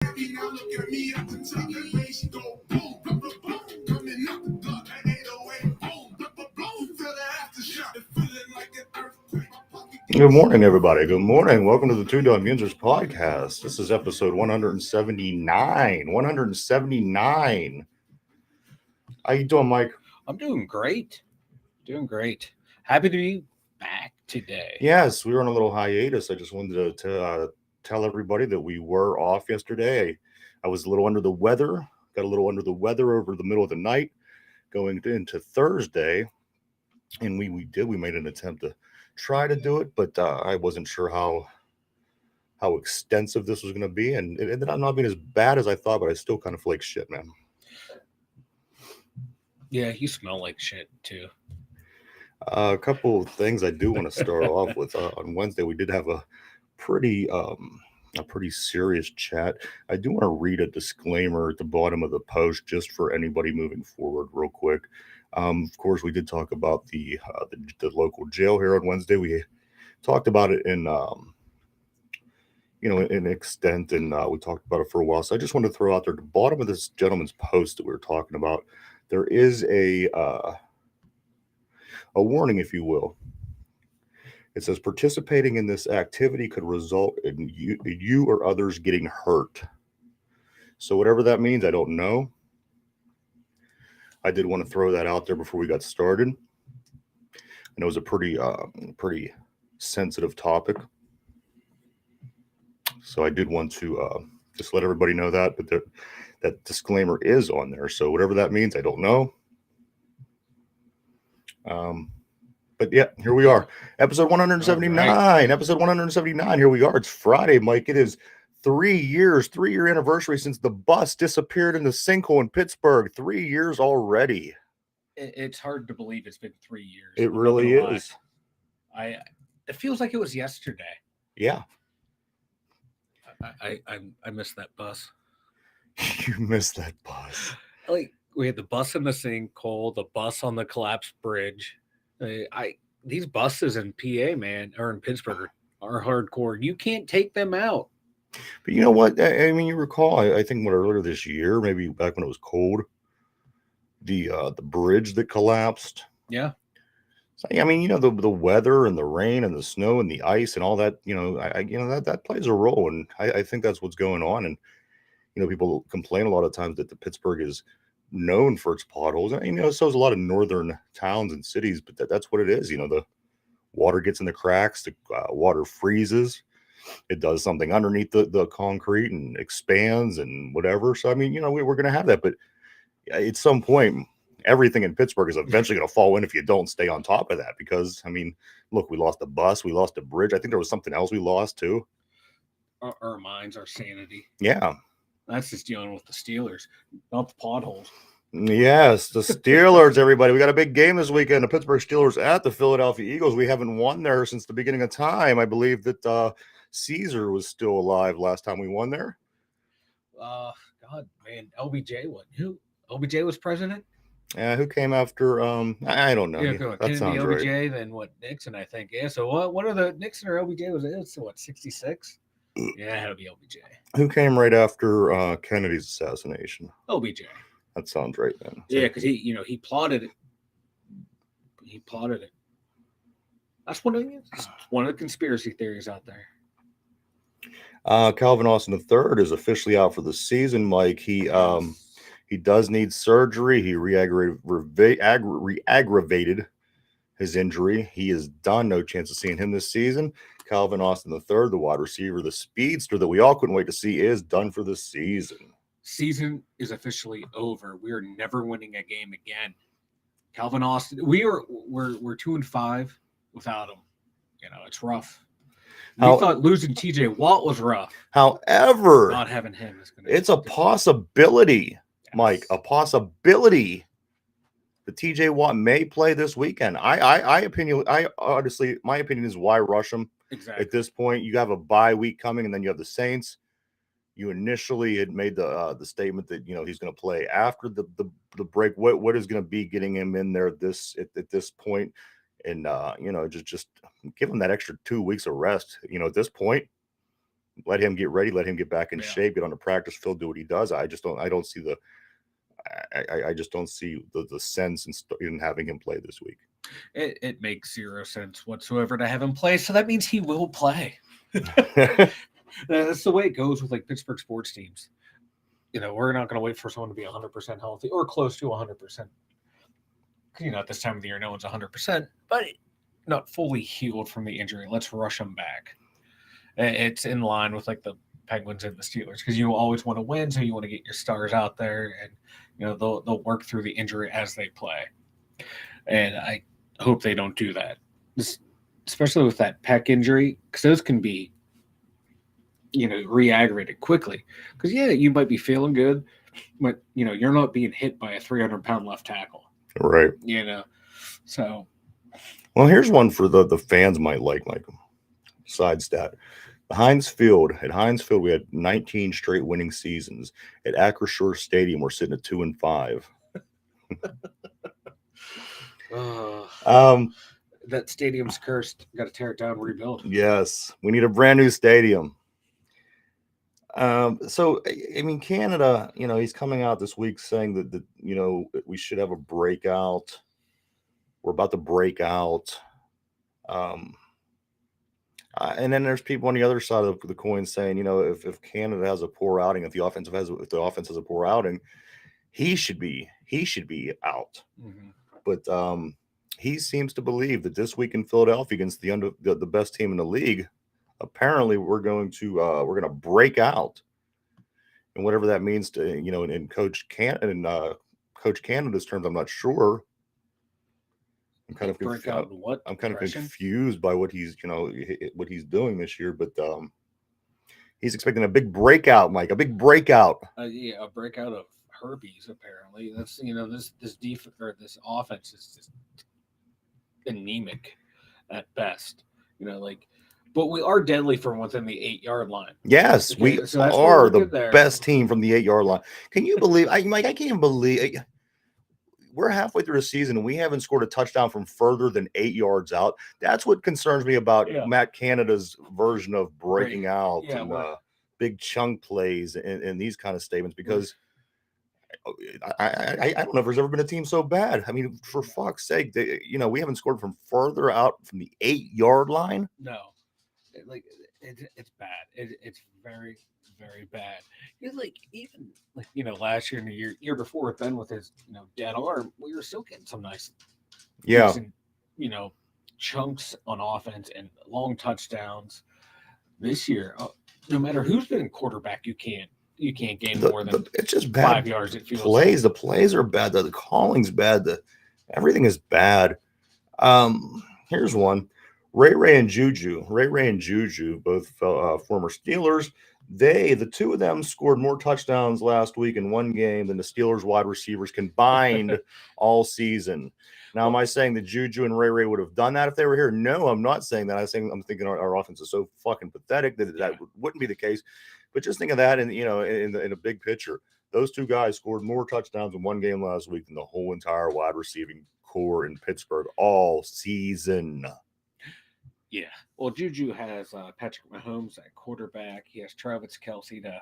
Good morning, everybody. Good morning. Welcome to the Dum Yinzers podcast. This is episode 179. 179. How you doing, Mike? I'm doing great. Happy to be back today. Yes, we were on a little hiatus. I just wanted to tell everybody that we were off yesterday. I was a little under the weather. Got a little under the weather over the middle of the night, going into Thursday, and we made an attempt to try to do it, but I wasn't sure how extensive this was going to be, and it ended up not being as bad as I thought, but I still kind of feel like shit, man. Yeah, you smell like shit too. A couple of things I do want to start off with. On Wednesday, we did have a pretty serious chat. I do want to read a disclaimer at the bottom of the post just for anybody moving forward, real quick. Of course, we did talk about the local jail here on Wednesday. We talked about it in in extent, and we talked about it for a while. So I just want to throw out there at the bottom of this gentleman's post that we were talking about, there is a warning, if you will. It says participating in this activity could result in you or others getting hurt. So whatever that means, I don't know. I did want to throw that out there before we got started. And it was a pretty sensitive topic. So I did want to just let everybody know that, but that disclaimer is on there. So whatever that means, I don't know. But yeah, here we are. Episode 179. Right. Episode 179. Here we are. It's Friday, Mike. It is 3 year anniversary since the bus disappeared in the sinkhole in Pittsburgh. 3 years already. It's hard to believe it's been 3 years. It really is. It feels like it was yesterday. Yeah. I missed that bus. You missed that bus. Like, we had the bus in the sinkhole, the bus on the collapsed bridge. These buses in PA, man, or in Pittsburgh are hardcore. You can't take them out. But you know what? I mean, you recall, I think earlier this year, maybe back when it was cold, the bridge that collapsed. Yeah. So, I mean, the weather and the rain and the snow and the ice and all that, that plays a role. And I think that's what's going on. And, people complain a lot of times that the Pittsburgh is known for its potholes. And, so is a lot of northern towns and cities, but that's what it is. The water gets in the cracks, the water freezes. It does something underneath the concrete and expands and whatever. So, I mean, we're going to have that. But at some point, everything in Pittsburgh is eventually going to fall in if you don't stay on top of that. Because, I mean, look, we lost a bus, we lost a bridge. I think there was something else we lost too. Our minds, our sanity. Yeah. That's just dealing with the Steelers, not the potholes. Yes, the Steelers, everybody. We got a big game this weekend. The Pittsburgh Steelers at the Philadelphia Eagles. We haven't won there since the beginning of time. I believe that Caesar was still alive last time we won there. God, man, LBJ, what? Who? LBJ was president? Who came after? I don't know. Yeah, that Kennedy, sounds LBJ, right. Then what? Nixon, I think. Yeah. So what are the Nixon or LBJ was it? So what? 66. Yeah, it had to be LBJ. Who came right after Kennedy's assassination? LBJ. That sounds right, then. Yeah, because he plotted it. He plotted it. That's one of the conspiracy theories out there. Calvin Austin III is officially out for the season, Mike. He does need surgery. He re-aggravated his injury. He is done. No chance of seeing him this season. Calvin Austin III, the wide receiver, the speedster that we all couldn't wait to see, is done for the season. Season is officially over. We are never winning a game again. Calvin Austin, we're 2-5 without him. It's rough. We thought losing TJ Watt was rough. However, not having him is going to. It's a possibility, yes. Mike. A possibility. The TJ Watt may play this weekend. My opinion is why rush him at this point. You have a bye week coming, and then you have the Saints. You initially had made the statement that he's going to play after the break. What is going to be getting him in there at this point, and just give him that extra 2 weeks of rest. At this point, let him get ready, let him get back in Yeah. shape, get on the practice field, do what he does. I don't see I just don't see the sense in having him play this week. It makes zero sense whatsoever to have him play. So that means he will play. That's the way it goes with like Pittsburgh sports teams. We're not going to wait for someone to be 100% healthy or close to 100%. At this time of the year, no one's 100%, but not fully healed from the injury. Let's rush them back. It's in line with like the Penguins and the Steelers because you always want to win, so you want to get your stars out there, and they'll work through the injury as they play. And I hope they don't do that, especially with that pec injury, because those can be re-aggravated quickly. Because you might be feeling good, but you're not being hit by a 300-pound left tackle, right? So. Well, here's one for the fans might like side stat. At Heinz Field, we had 19 straight winning seasons. At Acrisure Stadium, we're sitting at 2-5. That stadium's cursed. Got to tear it down, rebuild. Yes, we need a brand new stadium. So I mean, Canada, he's coming out this week saying that we should have a breakout. We're about to break out. And then there's people on the other side of the coin saying, if Canada has a poor outing, if the offense has a poor outing, he should be out. Mm-hmm. But he seems to believe that this week in Philadelphia against the best team in the league, apparently we're going to break out, and whatever that means to in Coach Canada's terms, I'm not sure. I'm kind of confused by what he's doing this year, but he's expecting a big breakout, Mike, a big breakout. A breakout of herpes. Apparently, that's this defense or this offense is just anemic at best. But we are deadly from within the 8-yard line. Yes, we are the best team from the 8-yard line. Can you believe? Mike, I can't believe. We're halfway through the season and we haven't scored a touchdown from further than 8 yards out. That's what concerns me about Matt Canada's version of breaking out and big chunk plays and these kind of statements, because I don't know if there's ever been a team so bad. I mean, for fuck's sake, we haven't scored from further out from the 8-yard line. No, it's bad. It's very, very bad. Even last year and the year before with Ben with his dead arm, we were still getting some nice, decent, chunks on offense and long touchdowns. This year, no matter who's been quarterback, you can't gain more than it's just bad 5 yards. It feels plays. The plays are bad. The calling's bad. Everything is bad. Here's one. Ray and Juju, both former Steelers. The two of them scored more touchdowns last week in one game than the Steelers wide receivers combined all season. Now, am I saying that Juju and Ray would have done that if they were here? No, I'm not saying that. I'm thinking our offense is so fucking pathetic that wouldn't be the case. But just think of that in a big picture. Those two guys scored more touchdowns in one game last week than the whole entire wide receiving core in Pittsburgh all season. Yeah. Well, Juju has Patrick Mahomes at quarterback. He has Travis Kelce to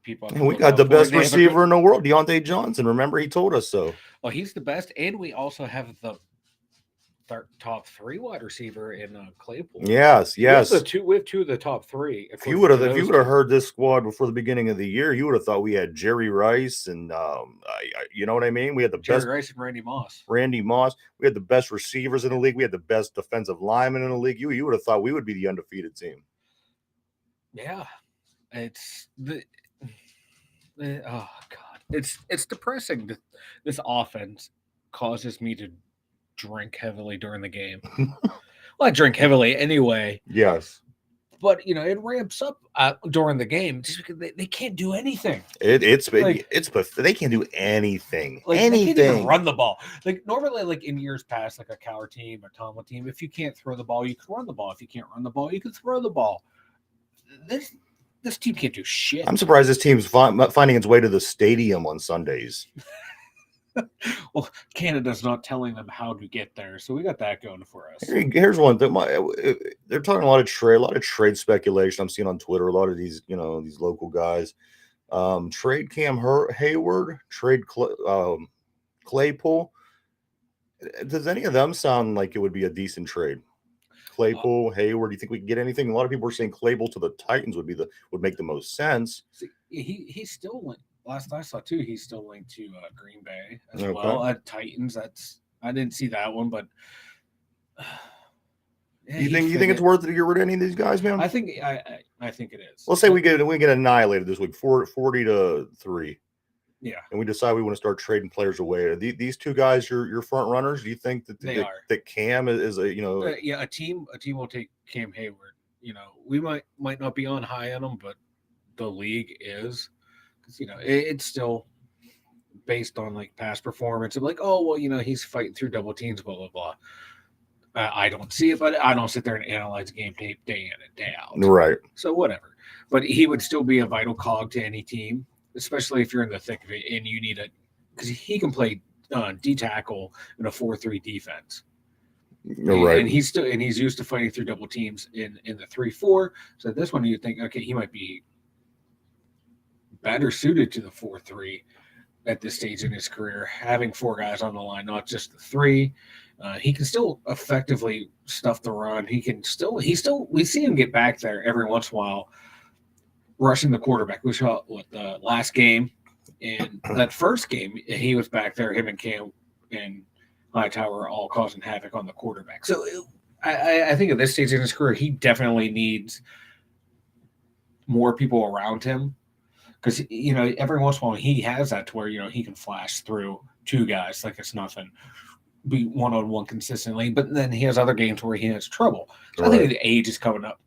people. And we got the best receiver in the world, Deontay Johnson. Remember, he told us so. Well, he's the best, and we also have the top 3 wide receiver in Claypool. Yes. We have two of the top 3. If you would have heard this squad before the beginning of the year, you would have thought we had Jerry Rice and you know what I mean. We had the best Rice and Randy Moss. We had the best receivers in the league. We had the best defensive linemen in the league. You would have thought we would be the undefeated team. Yeah, it's oh god, it's depressing that this offense causes me to drink heavily during the game. Well, I drink heavily anyway. Yes. But, it ramps up during the game just because they can't do anything. It's they can't do anything. Anything. They can't even run the ball. Normally, in years past, a Cowher team or Tomlin team, if you can't throw the ball, you can run the ball. If you can't run the ball, you can throw the ball. This team can't do shit. I'm surprised this team's finding its way to the stadium on Sundays. Well, Canada's not telling them how to get there, so we got that going for us. Here's one thing. They're talking a lot of trade speculation I'm seeing on Twitter. A lot of these, these local guys. Trade Hayward, trade Claypool. Does any of them sound like it would be a decent trade? Claypool, Hayward. Do you think we can get anything? A lot of people are saying Claypool to the Titans would make the most sense. See, he's still linked. Last I saw too, he's still linked to Green Bay as well at Titans. I didn't see that one, but yeah, you think it's worth it to get rid of any of these guys, man? I think it is. Let's say we get annihilated this week, 40-3. Yeah, and we decide we want to start trading players away. These two guys, your front runners. Do you think that Cam is a a team will take Cam Hayward. We might not be on high on him, but the league is, because it's still based on like past performance of like, oh well, he's fighting through double teams, blah blah blah. I don't see it, but I don't sit there and analyze game tape day in and day out. Right. So whatever. But he would still be a vital cog to any team, especially if you're in the thick of it and you need because he can play D tackle in a 4-3 defense. Right. And he's used to fighting through double teams in the 3-4. So this one you think, okay, he might be better suited to the 4-3 at this stage in his career, having 4 guys on the line, not just the 3. He can still effectively stuff the run. We see him get back there every once in a while, rushing the quarterback. We saw the last game, and that first game, he was back there, him and Cam and Hightower all causing havoc on the quarterback. So I think at this stage in his career, he definitely needs more people around him, because every once in a while he has that to where he can flash through 2 guys like it's nothing, be one-on-one consistently, but then he has other games where he has trouble. So right. I think the age is coming up,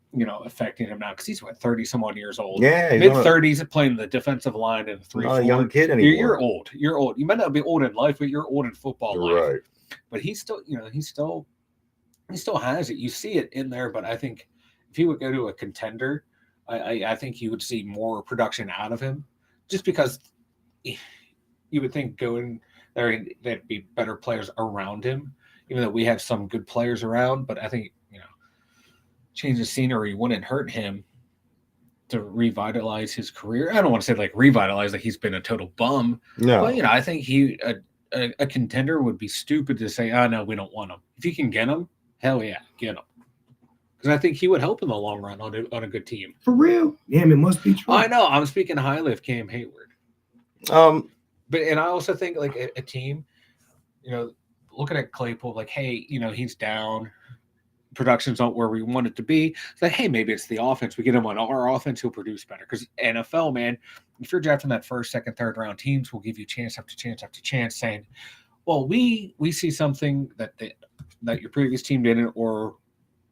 affecting him now, because he's 30-some-odd years old. Yeah, mid-30s, playing the defensive line in 3-4. Not a young kid anymore. You're old. You're old. You might not be old in life, but you're old in football life. Right. But he still has it. You see it in there. But I think if he would go to a contender, I think you would see more production out of him, just because you would think going there there'd be better players around him, even though we have some good players around. But I think change of scenery wouldn't hurt him to revitalize his career. I don't want to say like revitalize, like he's been a total bum. No, but I think a contender would be stupid to say, oh no, we don't want him. If you can get him, hell yeah, get him. Because I think he would help in the long run on a good team. For real? Damn, it must be true. I know. I'm speaking highly of Cam Hayward. And I also think like a team, looking at Claypool, like, hey, he's down. Production's not where we want it to be. It's like, hey, maybe it's the offense. We get him on our offense, he'll produce better. Because NFL, man, if you're drafting that first, second, third round, teams will give you chance after chance after chance, saying, well, we see something that your previous team didn't, or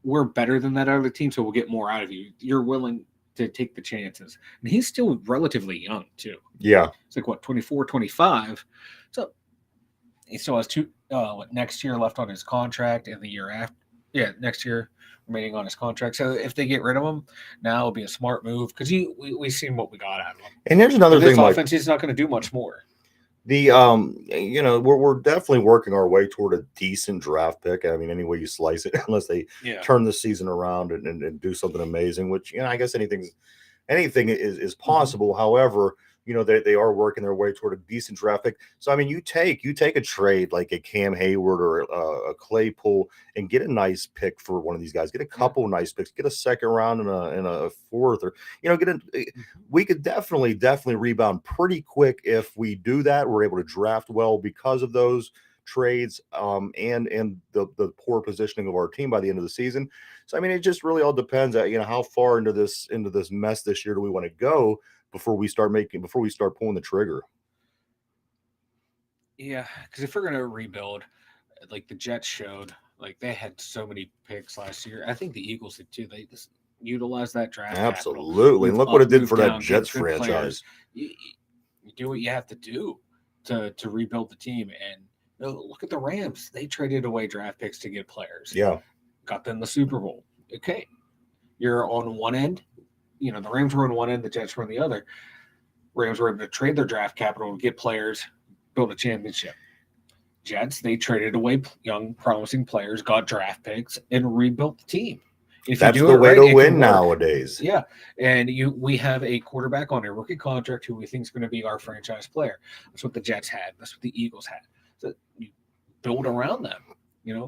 we're better than that other team, so we'll get more out of you. You're willing to take the chances. And he's still relatively young, too. Yeah. It's like, 24, 25. So he still has next year left on his contract, and the year after. Yeah, next year remaining on his contract. So if they get rid of him, now it'll be a smart move, because we've seen what we got out of him. And here's another thing. This offense is not going to do much more. We're definitely working our way toward a decent draft pick. I mean, any way you slice it, unless they turn the season around and do something amazing, which, I guess anything is possible. Mm-hmm. However, they are working their way toward a decent draft pick. So, I mean, you take a trade like a Cam Hayward or a Claypool and get a nice pick for one of these guys. Get a couple nice picks. Get a second round and a fourth, or we could definitely rebound pretty quick if we do that. We're able to draft well because of those trades and the poor positioning of our team by the end of the season. So, I mean, it just really all depends on how far into this mess this year do we want to go before we start pulling the trigger. Yeah, because if we're going to rebuild, like the Jets showed, like they had so many picks last year. I think the Eagles did too. They just utilized that draft. Absolutely. And look what it did for that Jets franchise. You do what you have to do to rebuild the team. And look at the Rams. They traded away draft picks to get players. Yeah. Got them the Super Bowl. Okay. You're on one end. The Rams were on one end, the Jets were on the other. Rams were able to trade their draft capital and get players, build a championship. Jets, they traded away young, promising players, got draft picks, and rebuilt the team. If That's you do the it way right, to it win can work. nowadays. Yeah, and we have a quarterback on a rookie contract who we think is going to be our franchise player. That's what the Jets had. That's what the Eagles had. So you build around them.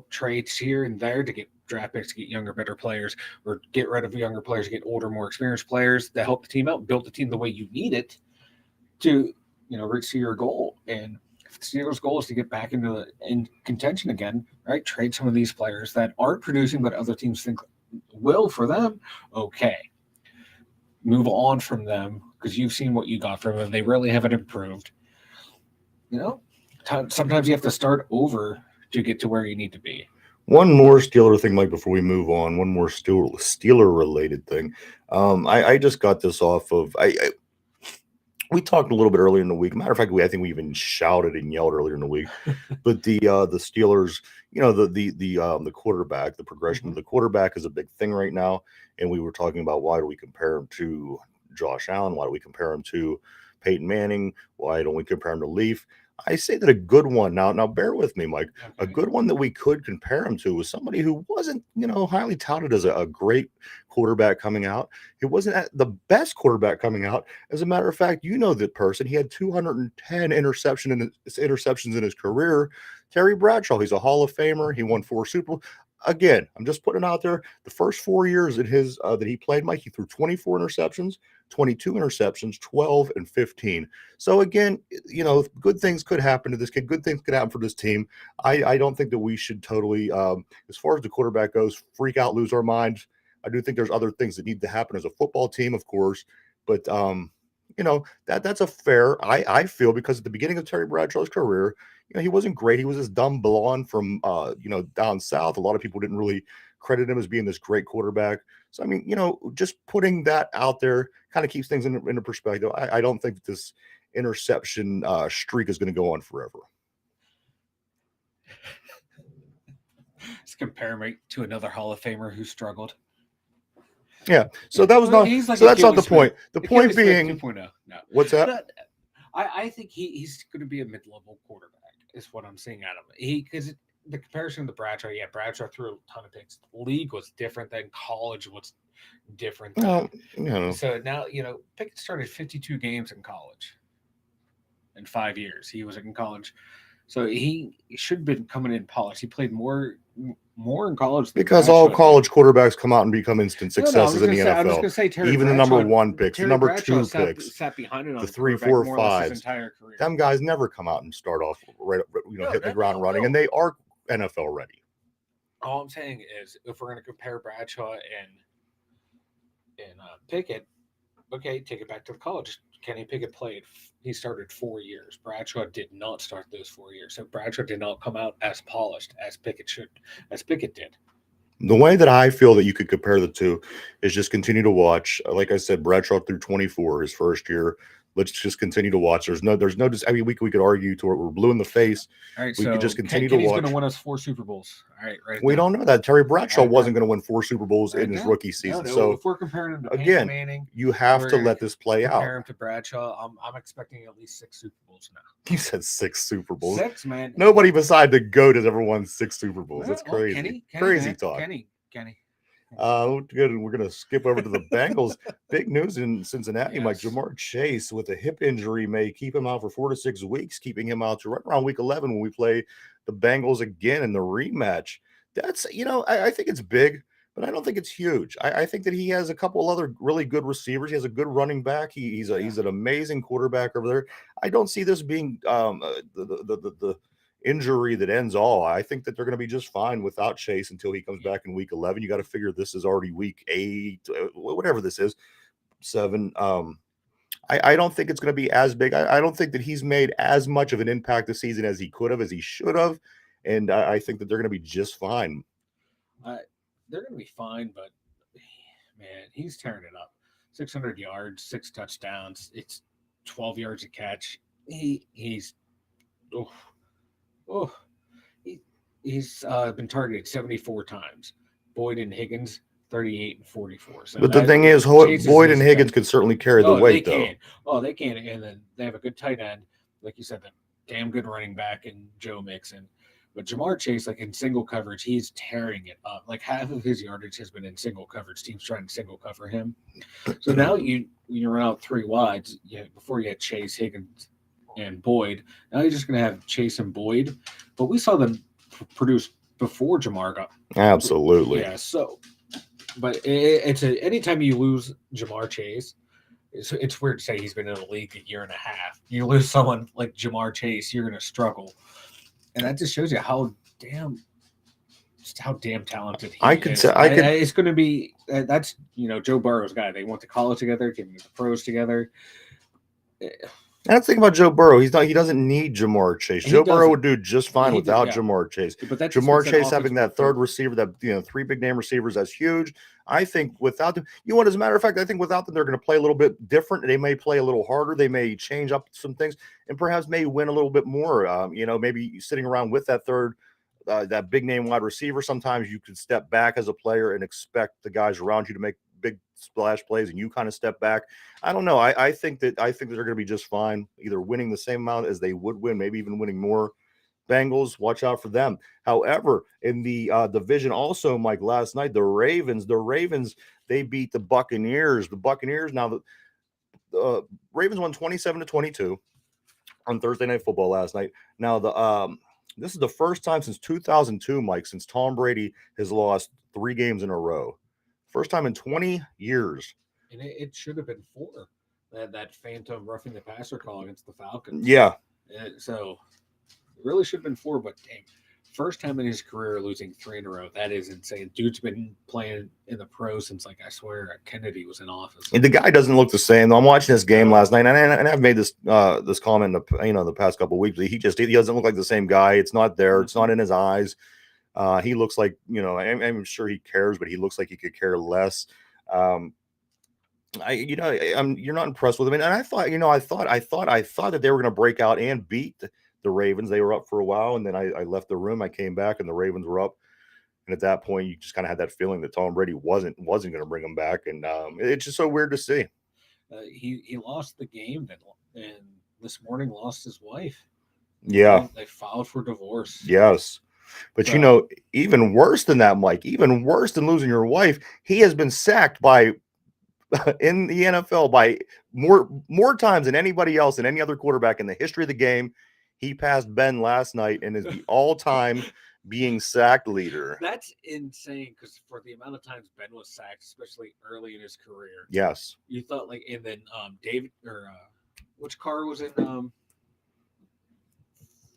Trades here and there to get draft picks, to get younger, better players, or get rid of younger players, get older, more experienced players that help the team out, build the team the way you need it to, reach your goal. And if the Steelers' goal is to get back in contention again, right? Trade some of these players that aren't producing, but other teams think will for them. Okay, move on from them because you've seen what you got from them. They really haven't improved. Sometimes you have to start over to get to where you need to be. One more Steeler thing, Mike, before we move on. One more Steeler related thing. I just got this off of we talked a little bit earlier in the week. Matter of fact, I think we even shouted and yelled earlier in the week. But the Steelers, the quarterback, the progression of the quarterback is a big thing right now. And we were talking about why do we compare him to Josh Allen? Why do we compare him to Peyton Manning? Why don't we compare him to Leaf? I say that a good one now bear with me, Mike. Okay. A good one that we could compare him to was somebody who wasn't, highly touted as a great quarterback coming out. He wasn't the best quarterback coming out. As a matter of fact, that person. He had 210 interceptions in his career. Terry Bradshaw. He's a Hall of Famer. He won 4 Super Bowls. Again, I'm just putting it out there. The first 4 years in his that he played, Mike, he threw 24 interceptions, 22 interceptions, 12 and 15. So again, good things could happen to this kid. Good things could happen for this team. I don't think that we should totally, as far as the quarterback goes, freak out, lose our minds. I do think there's other things that need to happen as a football team, of course, but that's a fair. I feel because at the beginning of Terry Bradshaw's career, he wasn't great. He was this dumb blonde from down south. A lot of people didn't really credit him as being this great quarterback. So I mean, just putting that out there kind of keeps things into perspective. I don't think this interception streak is going to go on forever. Let's compare him to another Hall of Famer who struggled. Yeah, so that was not. Like so that's not the point. The point being, 2.0. No. What's that? I think he's going to be a mid-level quarterback. Is what I'm seeing out of him. Because the comparison to Bradshaw, Bradshaw threw a ton of picks. The league was different than college was different. So now Pickett started 52 games in college in 5 years. He was in college, so he should have been coming in polished. He played more in college because all college quarterbacks come out and become instant successes in the NFL. I'm just going to say Terry even Bradshaw, the number 1 picks, Terry the number Bradshaw 2 picks, sat behind it on the 3, 4, 5s. His entire career. Them guys never come out and start off hit the ground running, and they are NFL ready. All I'm saying is, if we're going to compare Bradshaw and Pickett, okay, take it back to the college. Kenny Pickett he started 4 years. Bradshaw did not start those 4 years. So Bradshaw did not come out as polished as Pickett did. The way that I feel that you could compare the two is just continue to watch. Like I said, Bradshaw threw 24 his first year. Let's just continue to watch. There's no. I mean, we could argue to it. We're blue in the face. All right, we could just continue Kenny's to watch. He's going to win us 4 Super Bowls. All right, right. We don't know that Terry Bradshaw wasn't going to win 4 Super Bowls in his rookie season. So if we're comparing him to again, Manning, you have to let this play out. Compare him to Bradshaw. I'm expecting at least 6 Super Bowls now. He said 6 Super Bowls. 6, man. Nobody beside the GOAT has ever won 6 Super Bowls. That's crazy. Kenny, crazy man. talk. Kenny. Good. We're going to skip over to the Bengals. Big news in Cincinnati, Yes. Mike. Jamar Chase with a hip injury may keep him out for 4 to 6 weeks, keeping him out to right around week 11 when we play the Bengals again in the rematch. That's, I think it's big, but I don't think it's huge. I think that he has a couple other really good receivers. He has a good running back. He's an amazing quarterback over there. I don't see this being the injury that ends all. I think that they're going to be just fine without Chase until he comes back in week 11. You got to figure this is already week 8, whatever this is, 7. I don't think it's going to be as big. I don't think that he's made as much of an impact this season as he could have, as he should have. And I think that they're going to be just fine. They're going to be fine, but man, he's tearing it up. 600 yards, 6 touchdowns. It's 12 yards a catch. He's been targeted 74 times. Boyd and Higgins 38 and 44. So but the thing is, Boyd and Higgins can certainly carry the weight, though. They can, and then they have a good tight end, like you said. damn good running back in Joe Mixon. But Jamar Chase, like in single coverage, he's tearing it up. Like half of his yardage has been in single coverage. Teams trying to single cover him. So now you run out three wides. Before you had Chase, Higgins, and Boyd. Now you're just going to have Chase and Boyd. But we saw them produce before Jamar got. Absolutely. Yeah. So, but it's anytime you lose Jamar Chase, it's weird to say he's been in the league a year and a half. You lose someone like Jamar Chase, you're going to struggle. And that just shows you how damn talented he is. It's going to be that's Joe Burrow's guy. They went to college together, came to the pros together. That's the thing about Joe Burrow. He doesn't need Jamar Chase. Joe Burrow would do just fine without Jamar Chase. But Jamar Chase having that third receiver, that three big name receivers, that's huge. I think without them, as a matter of fact, I think without them, they're going to play a little bit different. They may play a little harder. They may change up some things and perhaps may win a little bit more. Maybe sitting around with that third, that big name wide receiver. Sometimes you could step back as a player and expect the guys around you to make big splash plays, and you kind of step back. I don't know. I think that they're going to be just fine, either winning the same amount as they would win, maybe even winning more. Bengals, watch out for them. However, in the division also, Mike, last night, the Ravens, they beat the Buccaneers. The Buccaneers, now the Ravens won 27-22 on Thursday Night Football last night. Now, this is the first time since 2002, Mike, since Tom Brady has lost 3 games in a row. First time in 20 years. And it should have been 4. That phantom roughing the passer call against the Falcons. Yeah. So it really should have been 4, but dang, first time in his career losing 3 in a row. That is insane. Dude's been playing in the pros since, I swear, Kennedy was in office. And the guy doesn't look the same. I'm watching this game last night, and I've made this comment the past couple of weeks. He doesn't look like the same guy. It's not there. It's not in his eyes. He looks like, I'm sure he cares, but he looks like he could care less. You're not impressed with him. And I thought that they were going to break out and beat the Ravens. They were up for a while, and then I left the room. I came back, and the Ravens were up. And at that point, you just kind of had that feeling that Tom Brady wasn't going to bring them back, and it's just so weird to see. He lost the game, and this morning lost his wife. Yeah, they filed for divorce. Yes. But even worse than that, Mike, even worse than losing your wife, he has been sacked in the NFL by more times than anybody else and any other quarterback in the history of the game. He passed Ben last night and is the all-time being sacked leader. That's insane, because for the amount of times Ben was sacked, especially early in his career. Yes. You thought and then David which Carr was in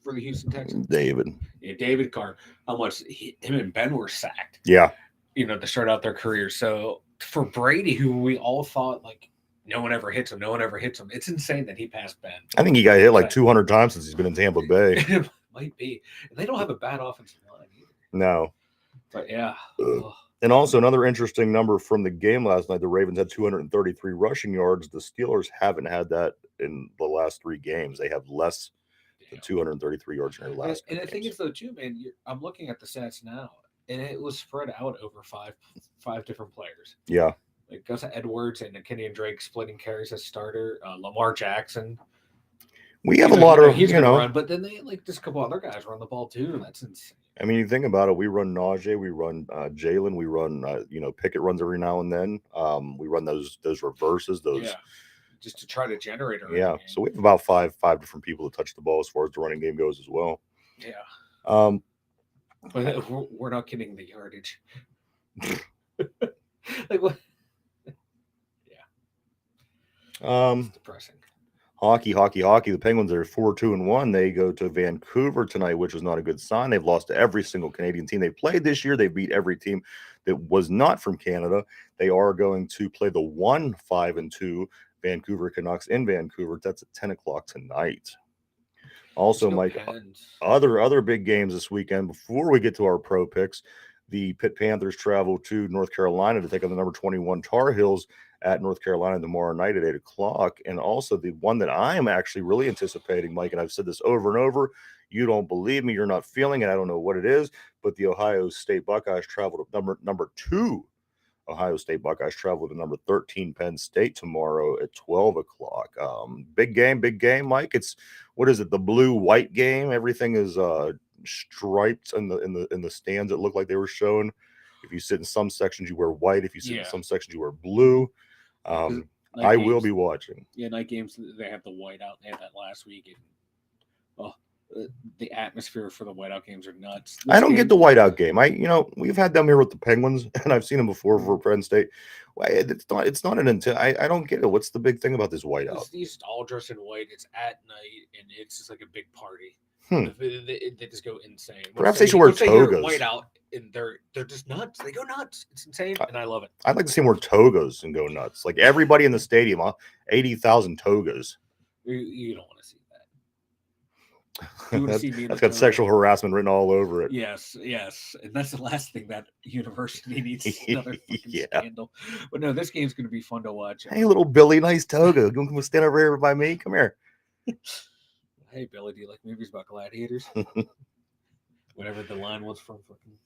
for the Houston Texans? David. Yeah, David Carr. How much him and Ben were sacked. Yeah. To start out their career. So for Brady, who we all thought no one ever hits him, it's insane that he passed Ben. I think he got hit 200 times since he's been in Tampa Bay. It might be. And they don't have a bad offensive line either. No. But yeah. And also another interesting number from the game last night, the Ravens had 233 rushing yards. The Steelers haven't had that in the last 3 games. They have less than 233 yards in their last And the thing is, though, too, man, I'm looking at the stats now, and it was spread out over five different players. Yeah. Like Gus Edwards and Kenyon Drake splitting carries as starter. Lamar Jackson. We have a lot of, he's gonna run, but then they just a couple other guys run the ball too. That's insane. I mean, you think about it. We run Najee, we run Jalen, we run Pickett runs every now and then. We run those reverses, just to try to generate. Yeah, so we have about five different people to touch the ball as far as the running game goes as well. Yeah. But we're not getting the yardage. What? Yeah. It's depressing. Hockey. The Penguins are 4-2-1. They go to Vancouver tonight, which is not a good sign. They've lost to every single Canadian team they played this year. They beat every team that was not from Canada. They are going to play the 5-2 Vancouver Canucks in Vancouver. That's at 10 o'clock tonight. Also, Mike, other big games this weekend. Before we get to our pro picks, the Pitt Panthers travel to North Carolina to take on the number 21 Tar Heels at North Carolina tomorrow night at 8 o'clock. And also the one that I am actually really anticipating, Mike, and I've said this over and over, you don't believe me, you're not feeling it, I don't know what it is, but the Ohio State Buckeyes travel to number 2 Ohio State Buckeyes travel to number 13 Penn State tomorrow at 12 o'clock. Big game, Mike. It's what is it? The blue-white game. Everything is striped in the stands. It looked like they were showing. If you sit in some sections, you wear white. If you sit in some sections, you wear blue. I will be watching. Yeah, night games. They have the whiteout. They had that last week. The atmosphere for the whiteout games are nuts. I don't get the whiteout game. We've had them here with the Penguins, and I've seen them before for Penn State. It's not an intent. I don't get it. What's the big thing about this whiteout? These all dressed in white. It's at night, and it's just like a big party. They just go insane. Perhaps they should wear togas. Whiteout, and they're just nuts. They go nuts. It's insane, and I love it. I'd like to see them wear togas and go nuts. Like everybody in the stadium, 80,000 togas. You don't want to see that. That's got sexual harassment written all over it. Yes, and that's the last thing that university needs. Another fucking scandal. But no, this game's going to be fun to watch. Hey, little Billy, nice toga. Come stand over here by me. Come here. Hey, Billy, do you like movies about gladiators? Whatever the line was from fucking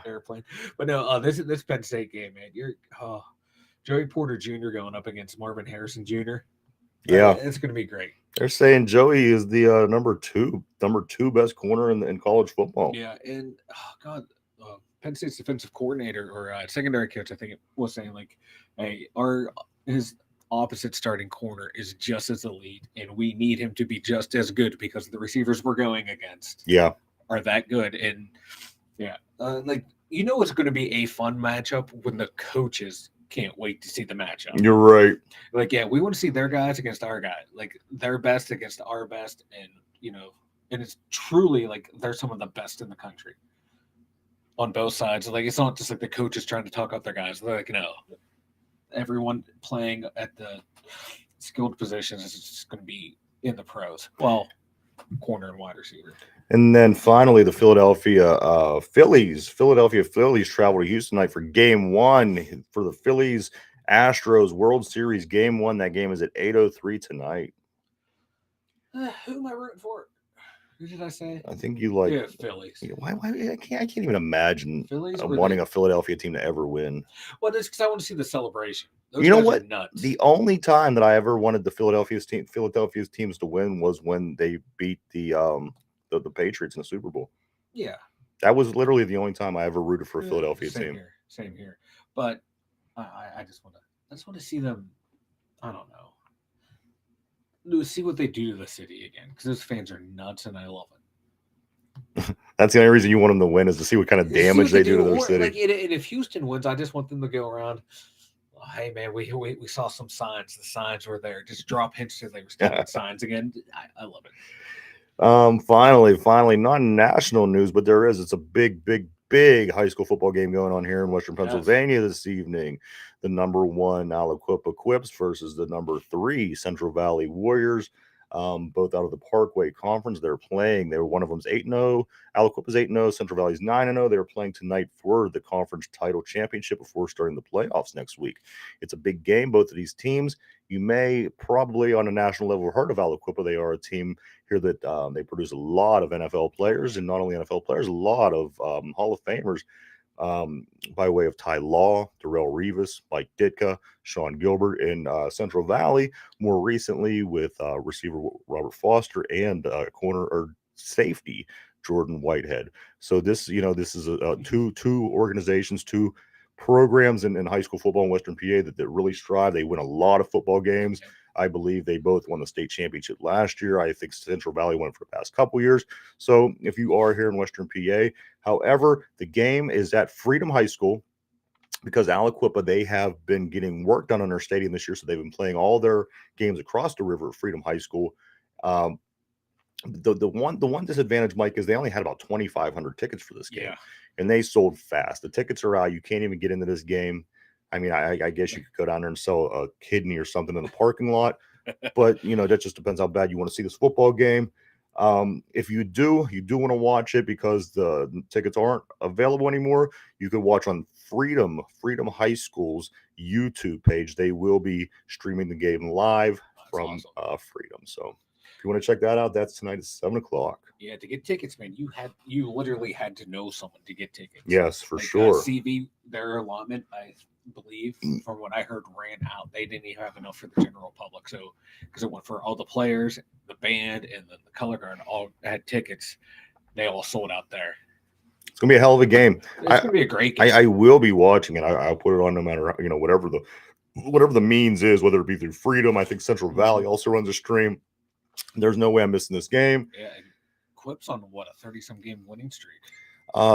Airplane. But no, this Penn State game, man. Joey Porter Jr. going up against Marvin Harrison Jr. Yeah, it's going to be great. They're saying Joey is the number two best corner in college football. Yeah, and Penn State's defensive coordinator or secondary coach, I think it was saying like, hey, his opposite starting corner is just as elite, and we need him to be just as good because the receivers we're going against are that good. And it's going to be a fun matchup when the coaches can't wait to see the matchup. You're right. Like, we want to see their guys against our guy, like their best against our best, and and it's truly like they're some of the best in the country on both sides. Like, it's not just like the coaches trying to talk up their guys. They're like, no, everyone playing at the skilled positions is just going to be in the pros. Well, corner and wide receiver. And then finally, the Philadelphia Phillies travel to Houston tonight for Game 1 for the Phillies Astros World Series Game 1. That game is at 8:03 tonight. Who am I rooting for? Who did I say? I think you like Phillies. Why? I can't even imagine Phillies wanting a Philadelphia team to ever win. Well, it's because I want to see the celebration. Those you know what? Nuts. The only time that I ever wanted the Philadelphia's teams to win was when they beat the Patriots in the Super Bowl. Yeah, that was literally the only time I ever rooted for a Philadelphia team. Same here. But I just want to see them. I don't know. See what they do to the city again, because those fans are nuts, and I love it. That's the only reason you want them to win, is to see what kind of damage they do to their city. Like, and if Houston wins, I just want them to go around. Oh, hey man, we saw some signs. The signs were there. Just drop hints that they were stealing signs again. I love it. Finally, not national news, but there is. It's a big high school football game going on here in Western Pennsylvania this evening. The number 1 Aliquippa Quips versus the number 3 Central Valley Warriors. Both out of the Parkway Conference. They're playing. One of them's 8-0. Aliquippa's 8-0. Central Valley's 9-0. They're playing tonight for the conference title championship before starting the playoffs next week. It's a big game. Both of these teams, you may probably on a national level have heard of Aliquippa. They are a team here that they produce a lot of NFL players, and not only NFL players, a lot of Hall of Famers. By way of Ty Law, Darrell Rivas, Mike Ditka, Sean Gilbert in Central Valley, more recently with receiver Robert Foster and corner or safety Jordan Whitehead. So this is two organizations, two programs in high school football in Western PA that really strive. They win a lot of football games. I believe they both won the state championship last year. I think Central Valley won for the past couple years. So if you are here in Western PA, however, the game is at Freedom High School because Aliquippa, they have been getting work done on their stadium this year. So they've been playing all their games across the river at Freedom High School. The one disadvantage, Mike, is they only had about 2,500 tickets for this game, and they sold fast. The tickets are out. You can't even get into this game. I mean, I guess you could go down there and sell a kidney or something in the parking lot, but that just depends how bad you want to see this football game. If you do want to watch it because the tickets aren't available anymore, you can watch on Freedom High School's YouTube page. They will be streaming the game live from Freedom. So If you want to check that out, that's tonight at 7:00. Yeah, to get tickets, man, you literally had to know someone to get tickets. Yes, for like, sure. CV, their allotment, I believe, from what I heard, ran out. They didn't even have enough for the general public. So, because it went for all the players, the band, and then the color guard all had tickets, they all sold out there. It's gonna be a hell of a game. It's gonna be a great game. I will be watching it. I'll put it on no matter whatever the means is, whether it be through Freedom. I think Central Valley also runs a stream. There's no way I'm missing this game. Yeah, and Quip's on what, a 30-some game winning streak.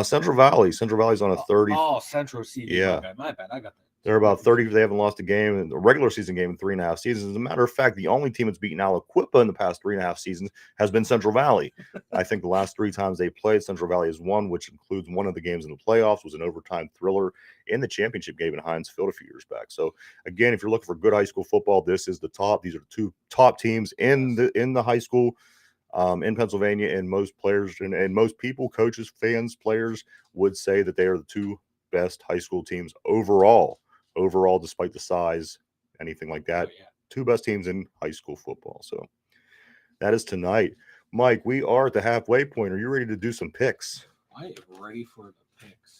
Central Valley's on a 30. Oh, Central CV. Yeah, my bad. I got that. They're about 30. They haven't lost a game in the regular season game in 3.5 seasons. As a matter of fact, the only team that's beaten Aliquippa in the past 3.5 seasons has been Central Valley. I think the last 3 times they played, Central Valley has won, which includes one of the games in the playoffs, was an overtime thriller in the championship game in Heinz Field a few years back. So again, if you're looking for good high school football, this is the top. These are the 2 top teams in the high school in Pennsylvania, and most players and most people, coaches, fans, players would say that they are the 2 best high school teams overall, despite the size, anything like that. 2 best teams in high school football. So that is tonight. Mike, we are at the halfway point. Are you ready to do some picks? I am ready for the picks.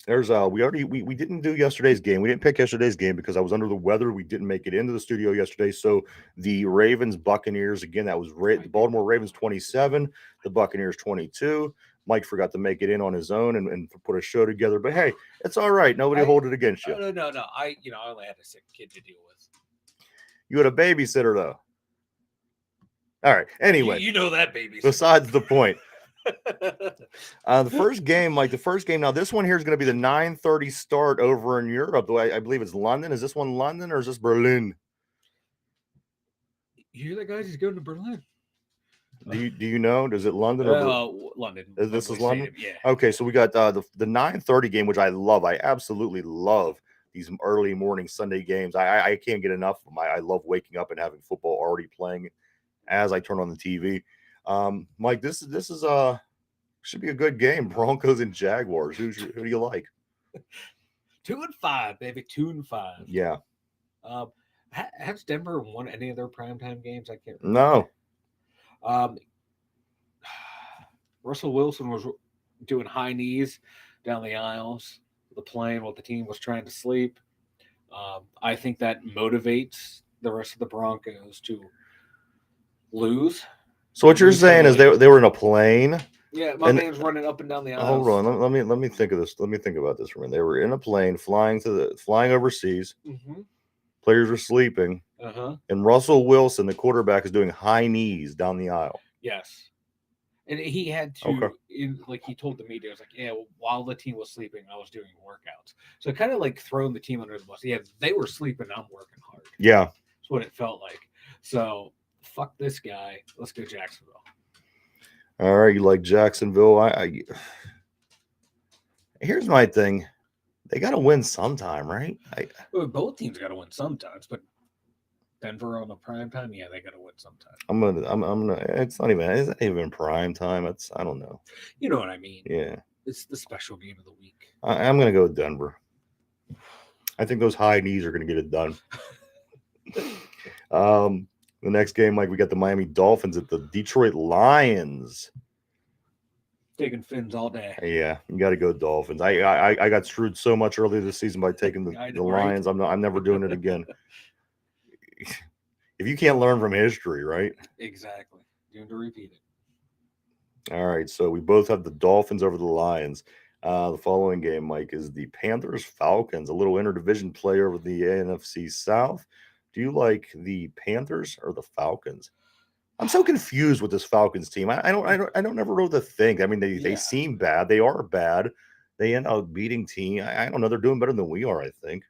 There's we didn't do yesterday's game. We didn't pick yesterday's game because I was under the weather. We didn't make it into the studio yesterday. So the Ravens Buccaneers, again, that was the Baltimore Ravens 27, the Buccaneers 22. Mike forgot to make it in on his own and put a show together. But hey, it's all right. Nobody hold it against you. No. I only had a sick kid to deal with. You had a babysitter though. All right. Anyway, you know that babysitter. Besides the point. The first game, Mike. Now this one here is going to be the 9:30 start over in Europe. Though I believe it's London. Is this one London or is this Berlin? You hear that, guys? He's going to Berlin. Do you know? Is it London or London? This is London. Yeah. Okay, so we got the 9:30 game, which I love. I absolutely love these early morning Sunday games. I can't get enough of them. I love waking up and having football already playing as I turn on the TV. Mike, this is should be a good game. Broncos and Jaguars. Who do you like? 2-5, baby. 2-5. Yeah. Has Denver won any of their primetime games? I can't No. remember. Russell Wilson was doing high knees down the aisles of the plane while the team was trying to sleep. I think that motivates the rest of the Broncos to lose. So what you're saying is they were in a plane. Yeah, my man's running up and down the aisles. Hold on, let me think of this. Let me think about this for a minute. They were in a plane flying overseas. Mm-hmm. Players are sleeping. And Russell Wilson, the quarterback, is doing high knees down the aisle. Yes. And he had to, he told the media, I was like, yeah, well, while the team was sleeping, I was doing workouts. So kind of like throwing the team under the bus. Yeah, they were sleeping. I'm working hard. Yeah. That's what it felt like. So fuck this guy. Let's go Jacksonville. All right. You like Jacksonville? Here's my thing. They got to win sometime, right? Both teams got to win sometimes, but Denver on the prime time, yeah, they got to win sometime. I'm gonna. It's not even prime time. I don't know. You know what I mean? Yeah. It's the special game of the week. I'm gonna go with Denver. I think those high knees are gonna get it done. The next game, Mike, we got the Miami Dolphins at the Detroit Lions. Taking Fins all day. Yeah, you got to go Dolphins. I got screwed so much earlier this season by taking the Lions. Right? I'm never doing it again. If you can't learn from history, right? Exactly. Doomed to repeat it. All right, so we both have the Dolphins over the Lions. The following game, Mike, is the Panthers Falcons, a little interdivision play over the NFC South. Do you like the Panthers or the Falcons? I'm so confused with this Falcons team. I don't never know what to think. I mean, they seem bad. They are bad. They end up beating team. I don't know. They're doing better than we are, I think.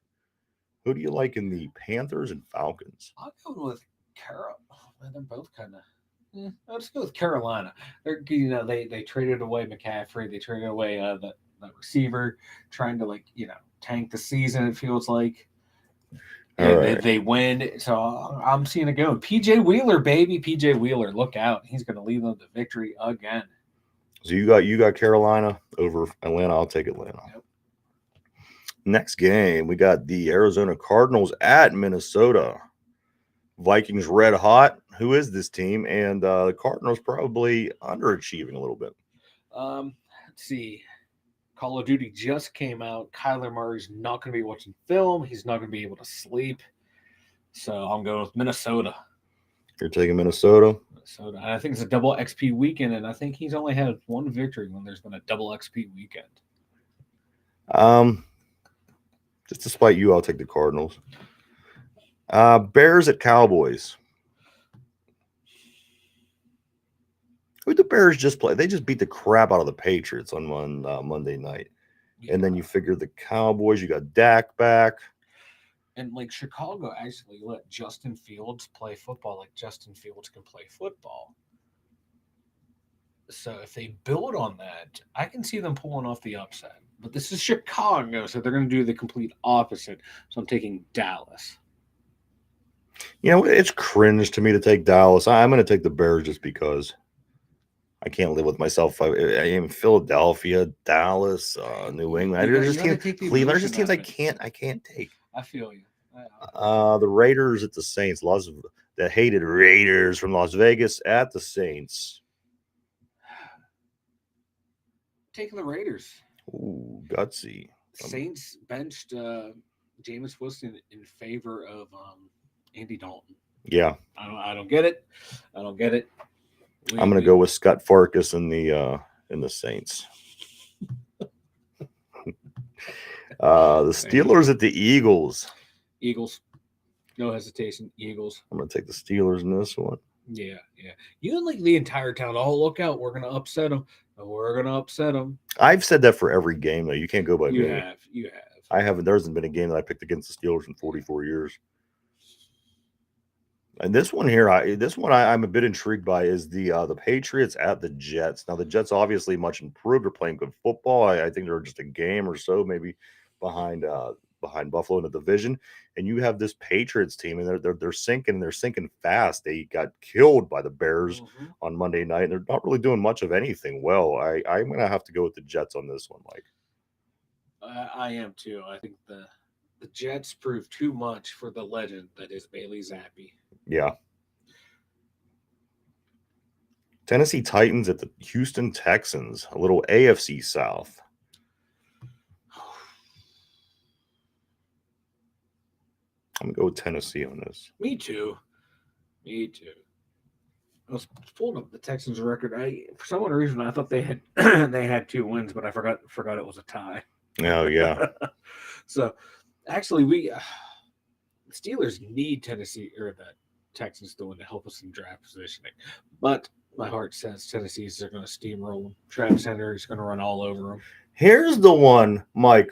Who do you like in the Panthers and Falcons? I'll go with Carolina. They're both kind of. I'll just go with Carolina. They traded away McCaffrey. They traded away the receiver, trying to tank the season. It feels like. Yeah, they win. So I'm seeing it go. PJ Wheeler, baby. PJ Wheeler, look out. He's going to lead them to victory again. So you got Carolina over Atlanta. I'll take Atlanta. Yep. Next game, we got the Arizona Cardinals at Minnesota. Vikings red hot. Who is this team? And the Cardinals probably underachieving a little bit. Let's see. Call of Duty just came out. Kyler Murray's not going to be watching film. He's not going to be able to sleep. So I'm going with Minnesota. You're taking Minnesota. And I think it's a double XP weekend, and I think he's only had one victory when there's been a double XP weekend. Just to spite you, I'll take the Cardinals. Bears at Cowboys. Who the Bears just play? They just beat the crap out of the Patriots on Monday night. And then you figure the Cowboys, you got Dak back. And like Chicago actually let Justin Fields play football like Justin Fields can play football. So if they build on that, I can see them pulling off the upset. But this is Chicago, so they're going to do the complete opposite. So I'm taking Dallas. You know, it's cringe to me to take Dallas. I'm going to take the Bears just because I can't live with myself. I am Philadelphia, Dallas, New England. There's just teams, Cleveland. There's just teams I can't take. I feel you. The Raiders at the Saints. The hated Raiders from Las Vegas at the Saints. Taking the Raiders. Ooh, gutsy. Saints benched Jameis Winston in favor of Andy Dalton. Yeah. I don't get it. I'm going to go with Scott Farkas in the Saints. The Steelers at the Eagles. Eagles. No hesitation. Eagles. I'm going to take the Steelers in this one. Yeah. You and like the entire town. Oh, look out. We're going to upset them. I've said that for every game, though. You can't go by me. You have. I haven't. There hasn't been a game that I picked against the Steelers in 44 years. And this one here, I'm a bit intrigued by is the Patriots at the Jets. Now, the Jets obviously much improved. They're playing good football. I think they're just a game or so maybe behind Buffalo in the division. And you have this Patriots team, and they're sinking. They're sinking fast. They got killed by the Bears on Monday night, and they're not really doing much of anything well. I'm going to have to go with the Jets on this one, Mike. I am too. I think the Jets proved too much for the legend that is Bailey Zappi. Yeah. Tennessee Titans at the Houston Texans, a little AFC South. I'm going to go with Tennessee on this. Me too. I was pulling up the Texans record. For some reason I thought they had they had 2 wins, but I forgot it was a tie. Oh yeah. So actually we Steelers need Tennessee or the Texans to win to help us in draft positioning. But my heart says Tennessee's are going to steamroll them. Travis Henry's going to run all over them. Here's the one, Mike.